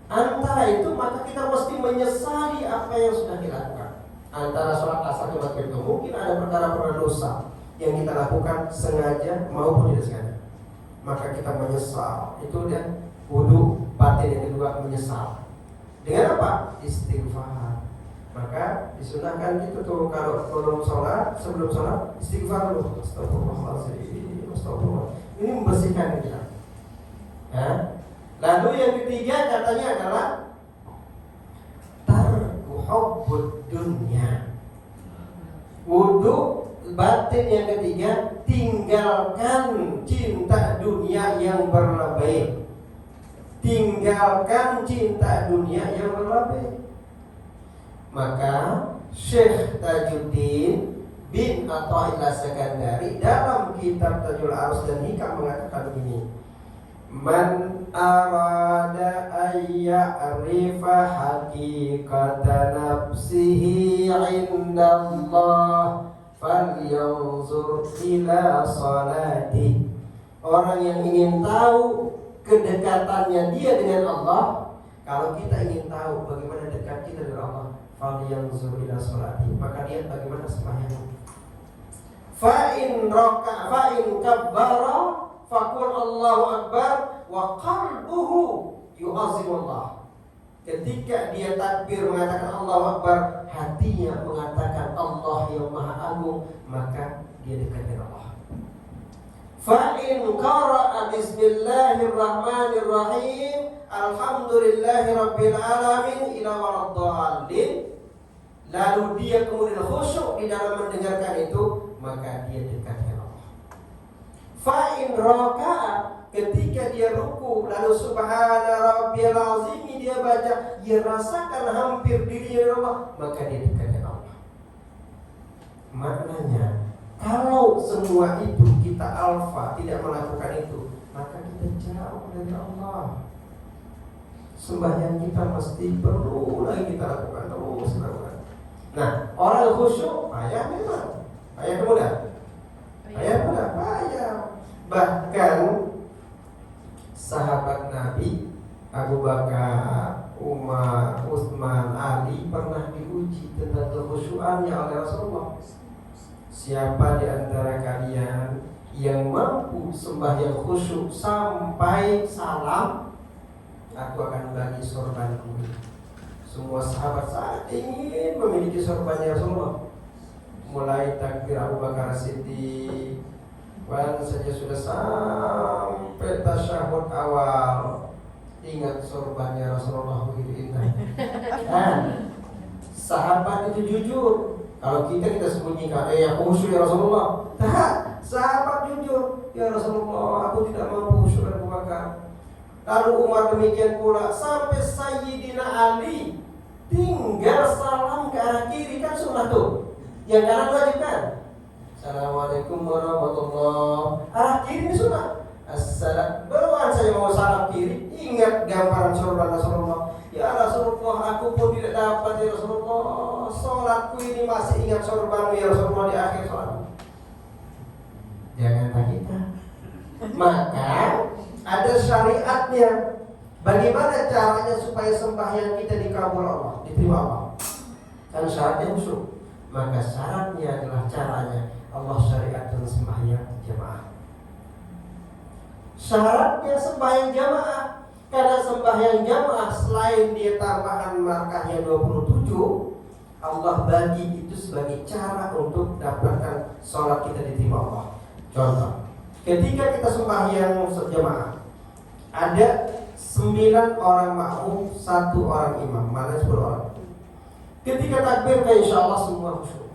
Antara itu maka kita mesti menyesali apa yang sudah dilakukan. Antara sholat asar dan maghrib itu mungkin ada perkara-perkara dosa yang kita lakukan sengaja maupun tidak sengaja. Maka kita menyesal. Itu dia wudu batin yang kedua, menyesal. Dengan apa? Istighfar. Maka disunahkan kita tuh kalau sebelum sholat istighfar dulu. Astagfirullahaladzim, astagfirullah. Ini membersihkan kita. Lalu yang ketiga katanya adalah tarku hubbud dunya. Wudu batin yang ketiga, tinggalkan cinta dunia yang berlebih. Tinggalkan cinta dunia yang berlebih. Maka Syekh Tajuddin bin Athaillah Sekandari dalam kitab Tajul Arus dan Hikam mengatakan begini: Man arada ayya'rifa haqiqata nafsihi indallah falyanzur ila salati. Orang yang ingin tahu kedekatannya dia dengan Allah, kalau kita ingin tahu bagaimana dekat kita dengan Allah, falyanzur ila salati, maka lihat bagaimana sembahyang. Fa in kabbara faqul Allahu Akbar wa qalbuhu yu'azzimullah. Ketika dia takbir mengatakan Allahu Akbar, hatinya mengatakan Allah yang Maha Agung, maka dia dekat dengan Allah. Fa in qara'a bismillahirrahmanirrahim alhamdulillahi rabbil alamin ila waladdallin, lalu dia kemudian khusyuk di dalam mendengarkan itu, maka dia dekat dengan Allah. Fa'in raka'a, ketika dia ruku lalu subhana rabbiyal azim dia baca, dia rasakan hampir dirinya Allah, maka dia dekat dengan Allah. Maknanya kalau semua itu kita alfa tidak melakukan itu, maka kita jauh dari Allah. Sembahyang kita mesti perlu lagi kita lakukan terus lakukan. Nah, orang khusyuk payah memang, payah mudah. Bahkan sahabat Nabi Abu Bakar, Umar, Utsman, Ali pernah diuji tentang kekhusyuannya oleh Rasulullah. Siapa di antara kalian yang mampu sembahyang khusyuk sampai salam, aku akan bagi sorbanku. Semua sahabat sangat ingin memiliki sorbannya Rasulullah. Mulai takbir Abu Bakar Siddiq, bahkan saja sudah sampai tasyahud awal, ingat sorbannya Rasulullah begitu indah. Sahabat itu jujur. Kalau kita sembunyikan, ya khusyuk ya Rasulullah. Sahabat jujur, ya Rasulullah, aku tidak mampu khusyuk Abu Bakar. Lalu Umar demikian pula, sampai Sayyidina Ali tinggal salam ke arah kiri, kan sunnah tuh. Yang kanan wajib kan? Assalamualaikum warahmatullahi. Arah kiri ini sunnah. Assalam. Baruan saya mau salam kiri, ingat gambaran sorban Rasulullah. Ya Rasulullah, aku pun tidak dapat ya Rasulullah. Sholatku ini masih ingat sorbanmu ya Rasulullah di akhir sholat. Janganlah kita. Maka ada syariatnya. Bagaimana caranya supaya sembahyang kita dikabul Allah, diterima Allah? Kan syaratnya khusyuk. Maka syaratnya adalah caranya Allah syariatkan sembahyang jamaah. Syaratnya sembahyang jamaah, karena sembahyang jamaah selain dia tambahan markahnya 27, Allah bagi itu sebagai cara untuk dapatkan sholat kita diterima Allah. Contoh, ketika kita sembahyang jamaah, ada 9 orang makmum, 1 orang imam, mana 10 orang. Ketika takbir, insya Allah semua khusyuk.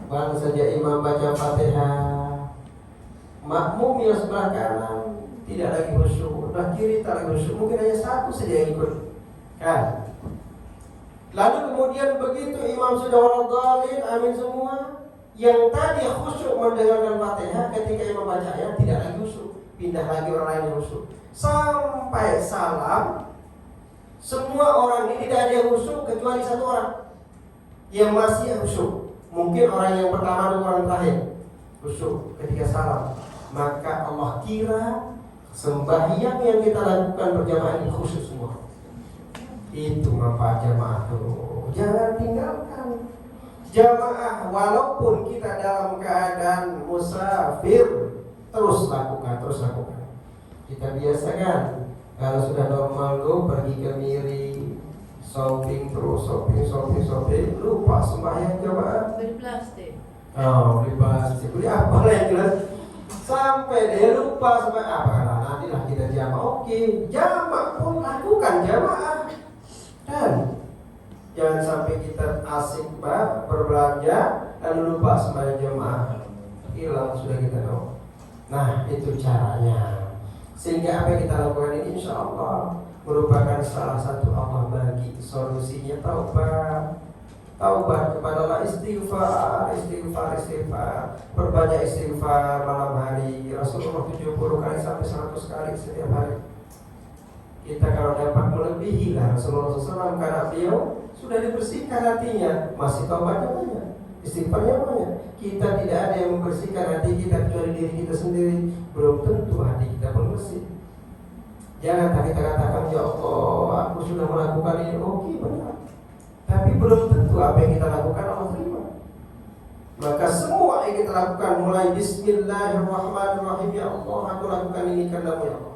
Baru saja imam baca Fatihah, makmum yang sebelah kanan tidak lagi khusyuk, sebelah kiri tak lagi khusyuk, mungkin hanya satu saja yang ikut, kan? Lalu kemudian begitu imam sudah waladhdallin, amin semua, yang tadi khusyuk mendengarkan Fatihah, ketika imam baca ayat tidak lagi khusyuk, pindah lagi orang lain yang khusyuk, sampai salam. Semua orang ini tidak ada yang khusyuk kecuali satu orang yang masih khusyuk. Mungkin orang yang pertama dan orang terakhir khusyuk ketika salam. Maka Allah kira sembahyang yang kita lakukan berjamaah ini khusyuk semua. Itu manfaat jamaah tuh. Jangan tinggalkan jamaah walaupun kita dalam keadaan musafir. Terus lakukan. Kita biasakan. Kalau sudah normal go pergi ke Miri, shopping, lupa sembahyang jamaah. Beli plastik. Beli plastik, beli apa lah yang jelas. Sampai dia lupa sembahyang apa, nah nantilah kita jamaah. Oke, jamaah pun lakukan jamaah. Dan jangan sampai kita asik berbelanja lalu lupa sembahyang jamaah, hilang sudah kita tahu. Nah itu caranya. Sehingga apa yang kita lakukan ini insya Allah merupakan salah satu Allah bagi solusinya taubat kepada Allah, istighfar. Perbanyak istighfar malam hari. Rasulullah 70 kali sampai 100 kali setiap hari. Kita kalau dapat melebihi lah Rasulullah SAW, karena beliau sudah dibersihkan hatinya, masih taubatnya banyak, istighfarnya banyak. Kita tidak ada yang membersihkan hati kita kecuali diri kita sendiri. Belum tentu hati kita pun bersih. Jangan kita katakan, ya Allah, aku sudah melakukan ini. Oke, benar. Tapi belum tentu apa yang kita lakukan Allah terima. Maka semua yang kita lakukan mulai Bismillahirrahmanirrahim, ya Allah, aku lakukan ini karena-Mu ya Allah.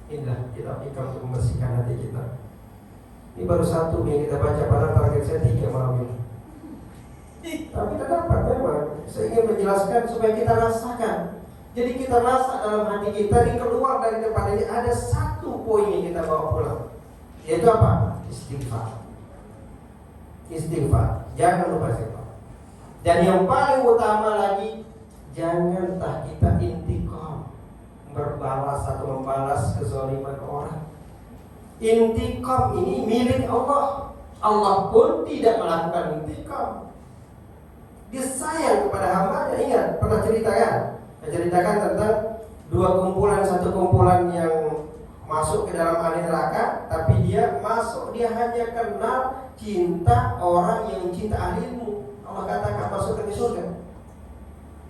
Inilah kita untuk membersihkan hati kita. Ini baru satu yang kita baca, pada target saya 3 malam ini. Tapi tidak dapat memang. Saya ingin menjelaskan supaya kita rasakan. Jadi kita rasa dalam hati kita, ini keluar dari tempat ini ada satu poin yang kita bawa pulang. Yaitu apa? Istighfar. Jangan lupa istighfar. Dan yang paling utama lagi, jangan kita intikam, berbalas atau membalas kezaliman orang. Intikam ini milik Allah. Allah pun tidak melakukan intikam. Dia sayang kepada hambanya. Ingat, pernah ceritakan tentang satu kumpulan yang masuk ke dalam api neraka, tapi dia hanya kenal cinta orang yang cinta ahli ilmu. Allah katakan masuk ke surga.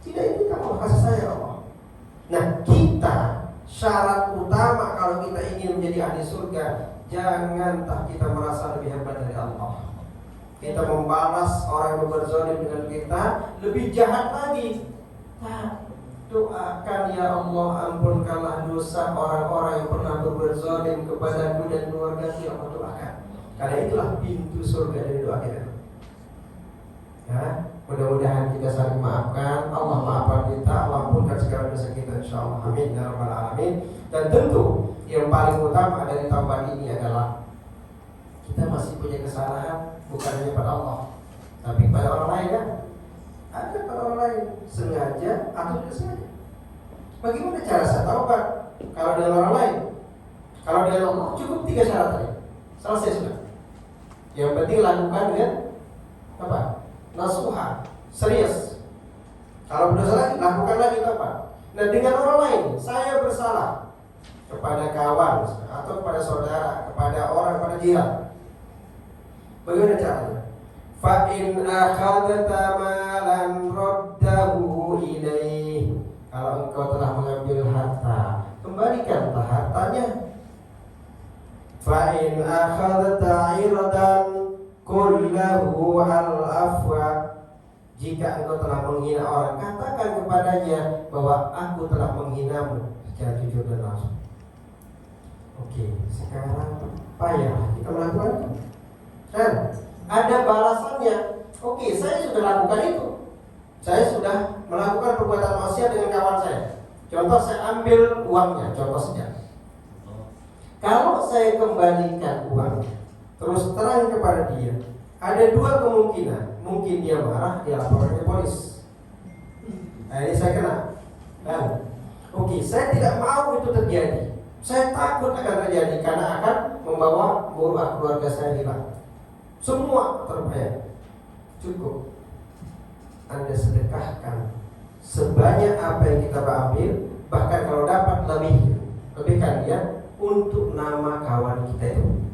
Tidak, ini kan Allah kasih sayang Allah. Nah, kita syarat utama kalau kita ingin menjadi ahli surga, jangan kita merasa lebih hebat dari Allah. Kita membalas orang yang berzalim dengan kita lebih jahat lagi. Doakan, ya Allah, ampunkanlah dosa orang-orang yang pernah berbuat zalim kepadaku dan keluargaku, ya Allah, doakan. Karena itulah pintu surga dari doa kita. Ya, mudah-mudahan kita saling maafkan. Allah maafkan kita, Allah ampunkan segala dosa kita, insyaallah. Amin ya rabbal alamin. Dan tentu yang paling utama dari taubat ini adalah kita masih punya kesalahan, bukan hanya pada Allah, tapi pada orang lain, kan? Ada pada orang lain, sengaja atau tidak sengaja. Bagaimana cara saya taubat? Kalau dengan orang lain, kalau dengan Allah cukup 3 syarat tadi. Selesai sudah. Yang penting lakukan dengan apa? Nasuha, serius. Kalau berdosa lagi, lakukan lagi apa? Nah, dengan orang lain, saya bersalah kepada kawan atau kepada saudara, kepada orang, kepada jiran. Bagaimana caranya? Fa in akhadta malan raddahu ilaih. Kalau engkau telah mengambil harta, kembalikanlah hartanya. Fa in akhadta 'irdan kullahu al-afwa. Jika engkau telah menghina orang, katakan kepadanya bahwa aku telah menghinamu secara jujur dan langsung. Oke, sekarang payah kita melakukan itu. Dan ada balasannya. Oke, saya sudah lakukan itu. Saya sudah melakukan perbuatan maksiat dengan kawan saya. Contoh, saya ambil uangnya, contoh saja. Kalau saya kembalikan uangnya, terus terang kepada dia, ada 2 kemungkinan. Mungkin dia marah, dia laporkan ke polis. Nah, ini saya kena. Kan? Oke, saya tidak mau itu terjadi. Saya takut akan terjadi karena akan membawa muruah keluarga saya hilang. Semua terbayar. Cukup Anda sedekahkan sebanyak apa yang kita ambil, bahkan kalau dapat lebihkan dia untuk nama kawan kita itu.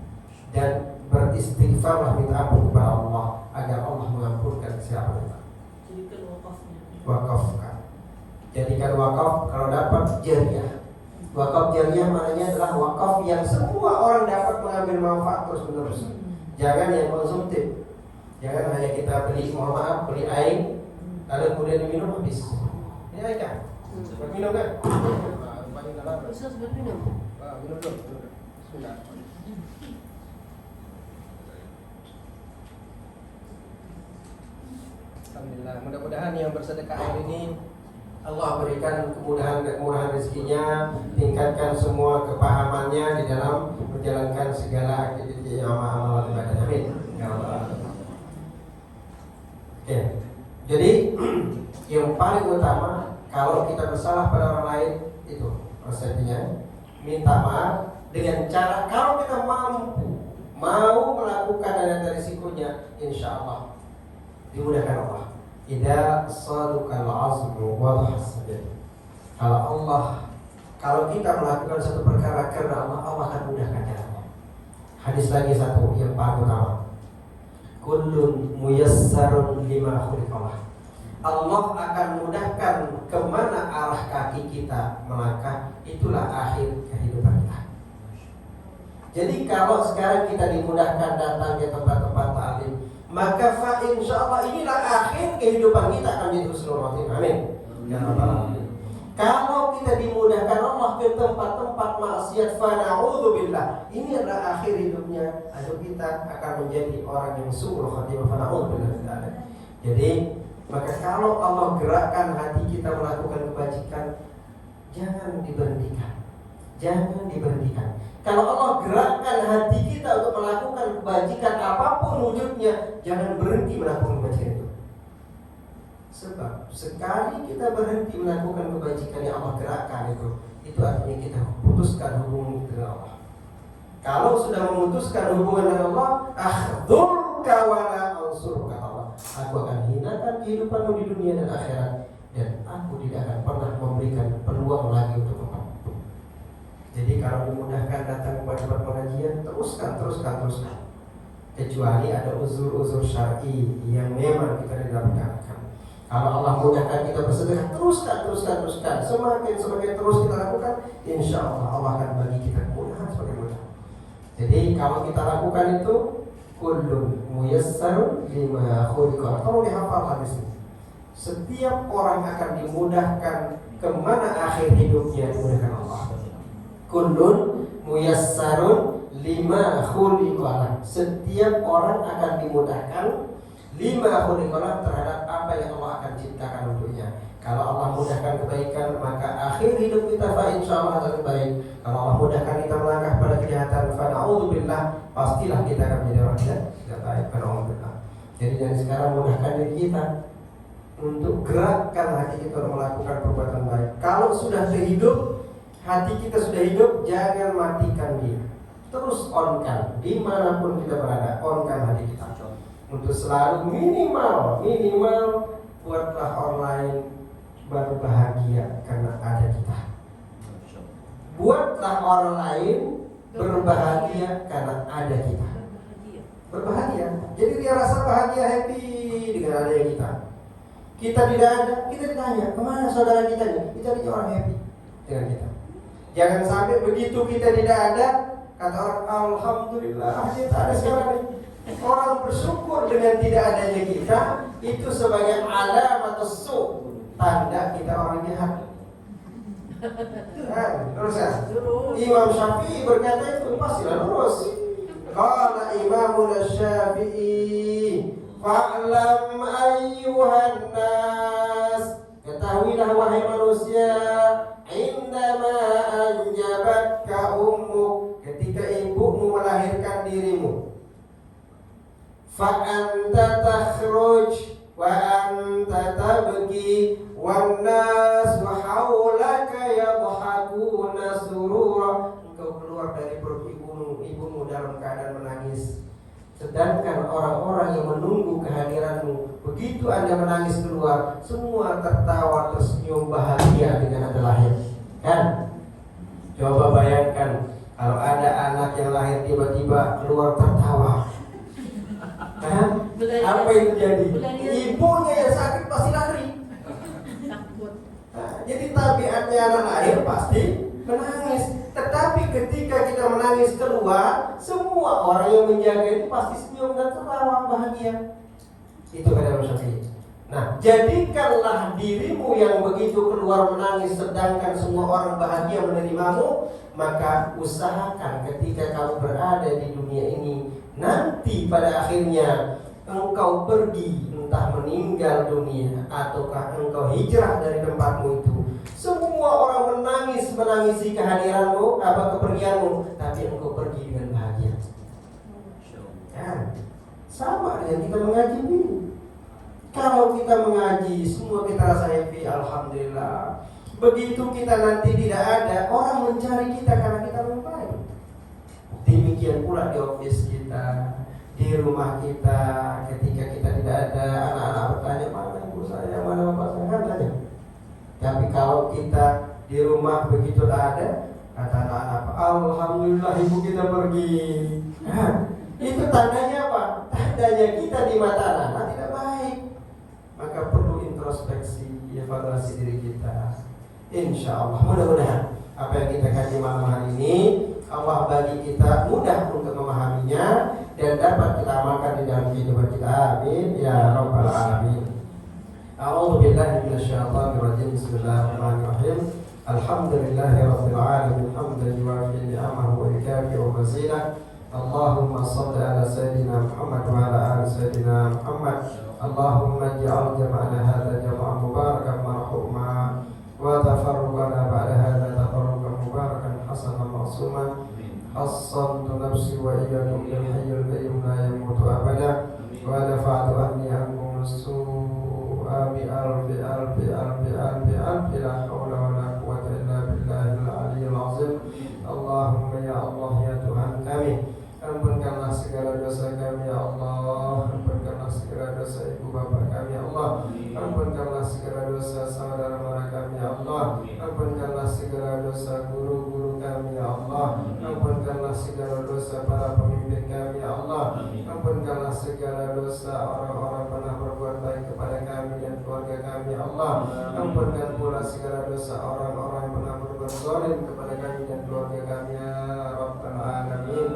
Dan beristighfarlah, minta ampun kepada Allah agar Allah mengampunkan siapa kita. Jadikan wakafnya. Wakafkan. Jadikan wakaf kalau dapat jariah. Wakaf jariah maknanya adalah wakaf yang semua orang dapat mengambil manfaat terus menerus. Jangan yang konsumtif. Jangan hanya kita beli, mohon maaf, beli air lalu kemudian diminum habis. Ini air kan? Buat minum kan? Paling dalam. Ustaz berminum. Minum dulu. Bismillah. Alhamdulillah. Mudah-mudahan yang bersedekah air ini Allah berikan kemudahan rezekinya, tingkatkan semua kepahamannya di dalam menjalankan segala aktivitas amal ibadah. Amin. Ya Allah. Oke. Jadi yang paling utama kalau kita bersalah pada orang lain itu resepnya minta maaf dengan cara kalau kita mau melakukan dan ada risikonya, insya Allah dimudahkan Allah. Idza sadaqal azmu wa dhahsabil. Kalau kita melakukan satu perkara karena Allah, Allah akan mudahkan jalannya. Hadis lagi satu yang paling utama. Kullun muyassarun lima khuliqalah. Allah akan mudahkan kemana arah kaki kita melangkah, itulah akhir kehidupan kita. Jadi kalau sekarang kita dimudahkan datang ke tempat-tempat ta'lim, maka insyaallah inilah akhir kehidupan kita akan menjadi husnul khotimah. Amin. Ya rabbal alamin. Kalau kita dimudahkan Allah ke tempat-tempat maksiat, fana'udzubillah, ini adalah akhir hidupnya, akhir kita akan menjadi orang yang su'ul khotimah, fana'udzubillah. Jadi maka kalau Allah gerakkan hati kita melakukan kebajikan, jangan diberhentikan. Jangan diberhentikan. Kalau Allah gerakkan hati kita untuk melakukan kebajikan apapun wujudnya, jangan berhenti melakukan kebajikan itu. Sebab sekali kita berhenti melakukan kebajikan yang Allah gerakkan itu artinya kita putuskan hubungan kita dengan Allah. Kalau sudah memutuskan hubungan dengan Allah, akhdurka wala ansurka Allah. Aku akan hinakan kehidupanmu di dunia dan akhirat, dan aku tidak akan pernah memberikan peluang lagi untuk engkau. Jadi kalau dimudahkan datang kepada tempat pengajian, teruskan. Kecuali ada uzur-uzur syar'i yang memang kita tidak mendapatkan. Kalau Allah mudahkan kita bersedekah, teruskan. Semakin terus kita lakukan, insya Allah Allah akan bagi kita kemudahan sebagai mudah. Jadi kalau kita lakukan itu, kullun muyassarun lima khuliqa. Tolong dihafal hadis ini. Setiap orang akan dimudahkan kemana akhir hidupnya dimudahkan Allah. Kullun muyassarun lima khuliqa. Setiap orang akan dimudahkan lima khuliqa terhadap apa yang Allah akan ciptakan untuknya. Kalau Allah mudahkan kebaikan, maka akhir hidup kita insyaallah akan baik. Kalau Allah mudahkan kita melangkah pada kejahatan, fana'udzubillah, pastilah kita akan menjadi orang yang tidak baik. Fana'udzubillah. Jadi dari sekarang mudahkan diri kita untuk gerakkan hati kita untuk melakukan perbuatan baik. Kalau sudah hidup, hati kita sudah hidup, jangan matikan dia. Terus onkan, dimanapun kita berada, onkan hati kita. Untuk selalu minimal buatlah orang lain berbahagia karena ada kita. Buatlah orang lain berbahagia karena ada kita. Berbahagia. Jadi dia rasa bahagia, happy dengan adanya kita. Kita tidak ada, kita ditanya kemana saudara kita ini? Kita jadi orang happy dengan kita. Jangan sampai begitu kita tidak ada, kata orang alhamdulillah kita ada sekarang ini. Orang bersyukur dengan tidak adanya kita itu sebagai alamat su', tanda kita orang jahat. Terus ya, Imam Syafi'i berkata itu pastilah lurus. Qala Imam Syafi'i, fa'lam ayyuhan nas, ketahuilah wahai manusia, indama anjabatka ummuk, ketika ibumu melahirkan dirimu, fa anta takhruj wa anta tabki wan nas haula Sedangkan orang-orang yang menunggu kehadiranmu, begitu Anda menangis keluar, semua tertawa tersenyum bahagia dengan Anda lahir. Kan? Coba bayangkan kalau ada anak yang lahir tiba-tiba keluar tertawa. Kan? Apa yang terjadi? Ibunya yang sakit pasti lari. Takut. Nah, jadi tabiatnya anak lahir pasti menangis. Tetapi ketika kita menangis keluar, semua orang yang menjaga itu pasti senyum dan tertawa bahagia. Itu kata Imam Syafi'i. Nah, jadikanlah dirimu yang begitu keluar menangis sedangkan semua orang bahagia menerimamu, maka usahakan ketika kamu berada di dunia ini, nanti pada akhirnya engkau pergi, entah meninggal dunia ataukah engkau hijrah dari tempatmu itu, semua orang menangisi kehadiranmu, kepergianmu, tapi engkau pergi dengan bahagia. Kan? Sama dengan kita mengaji ini. Kalau kita mengaji, semua kita rasa happy, alhamdulillah. Begitu kita nanti tidak ada, orang mencari kita karena kita baik. Demikian pula di office kita, di rumah kita, ketika kita tidak ada, anak-anak bertanya, mana ibu saya, mana bapak saya, kan tanya. Tapi kalau kita di rumah begitu tak ada, kata anak-anak, alhamdulillah ibu kita pergi. Nah, itu tandanya apa? Tandanya kita di mata anak-anak tidak baik. Maka perlu introspeksi, evaluasi diri kita. Insya Allah, mudah-mudahan apa yang kita kaji malam hari ini Allah bagi kita mudah untuk memahaminya dan dapat kita amalkan di dalam kehidupan kita. Amin ya rabbal alamin. A'udzu billahi minasyaitonir rajim. Bismillahirrahmanirrahim. Alhamdulillahirabbil alamin. Hamdan yuwafi ni'amahu wa yukafi'u mazidah. Allahumma shalli ala sayyidina Muhammad wa ala ali sayyidina Muhammad. Allahumma ij'al jam'ana hadza jam'an mubarakan marhuma wa tafarruqana ba'da hadza tafarruqan mubarakan hasanan ma'suman. Hassantu nafsi wa iyyakum bil hayyil qayyum la yamutu abada wa dafa'tu anni ankum as-su'a bi alfi la haula wa la quwwata illa billahil aliyyil azim. Allahumma ya Allah ya Tuhan kami, ampunkanlah segala dosa kami ya Allah. Ampunkanlah segala dosa ibu bapa kami ya Allah. Ampunkanlah segala dosa saudara-saudara kami ya Allah. Ampunkanlah segala dosa guru-guru kami ya Allah. Ampunkanlah segala dosa para pemimpin kami ya Allah. Ampunkanlah segala dosa orang-orang pernah berbuat baik kepada kami dan keluarga kami ya Allah. Ampunkan pula segala dosa orang-orang yang pernah berbuat zalim kepada kami dan keluarga kami ya Rabbal alamin.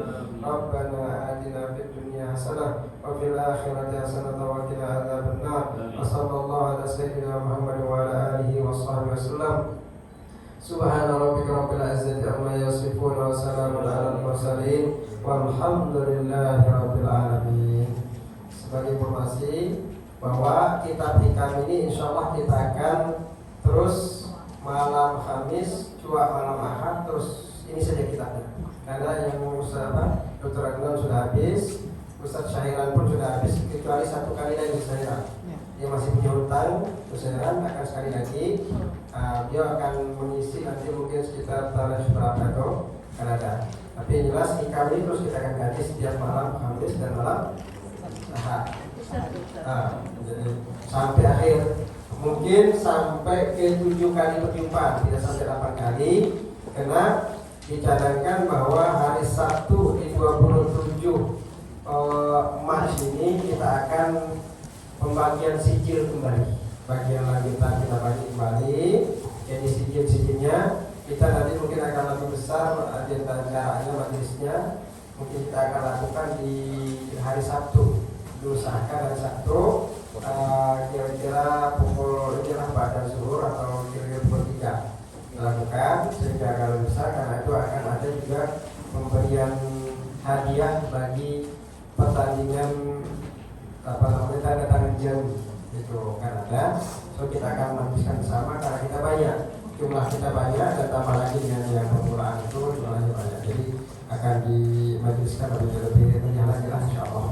Rabbana atina fid dunya hasanah wa fil akhirati hasanah wa qina adzabannar. Wa sallallahu ala sayyidina Muhammad wa ala alihi washabbihi wasallam. Subhana rabbika rabbil izzati amma yasifun wa salamun alal mursalin walhamdulillahi rabbil alamin. Sebagai informasi bahwa kitab hikam ini insyaallah kita akan terus malam Kamis, Jumat, malam Ahad, terus ini saja kitabnya. Karena yang Ustaz Dr. Agnon sudah habis, Ustaz Syahiran pun sudah habis, kecuali satu kali lagi Syahiran. Dia masih punya hutang, Syahiran akan sekali lagi. Dia akan mengisi nanti mungkin sekitar tarikh berapa itu akan ada. Tapi yang jelas hikam ini terus kita akan kaji setiap malam Kamis dan malam Ahad. Jadi sampai akhir, mungkin sampai ke 7 kali perjumpaan, tidak sampai 8 kali. Karena dicadangkan bahwa hari Sabtu di 27 Maret ini kita akan pembagian sijil kembali. Bagian lanjutan kita bagi kembali. Jadi sijil-sijilnya kita nanti mungkin akan lebih besar agenda acaranya, majelisnya. Mungkin kita akan lakukan di hari Sabtu. Diusahakan hari Sabtu kira-kira pukul pada zuhur atau kira-kira pukul 3 dilakukan sehingga akan besar, karena itu akan ada juga pemberian hadiah bagi pertandingan tanda tangan jam itu kan ada. So kita akan menghabiskan bersama karena kita banyak, jumlah kita banyak dan tambah lagi dengan yang permulaan itu jumlahnya banyak, jadi akan dimajliskan lebih lagi lah insyaallah.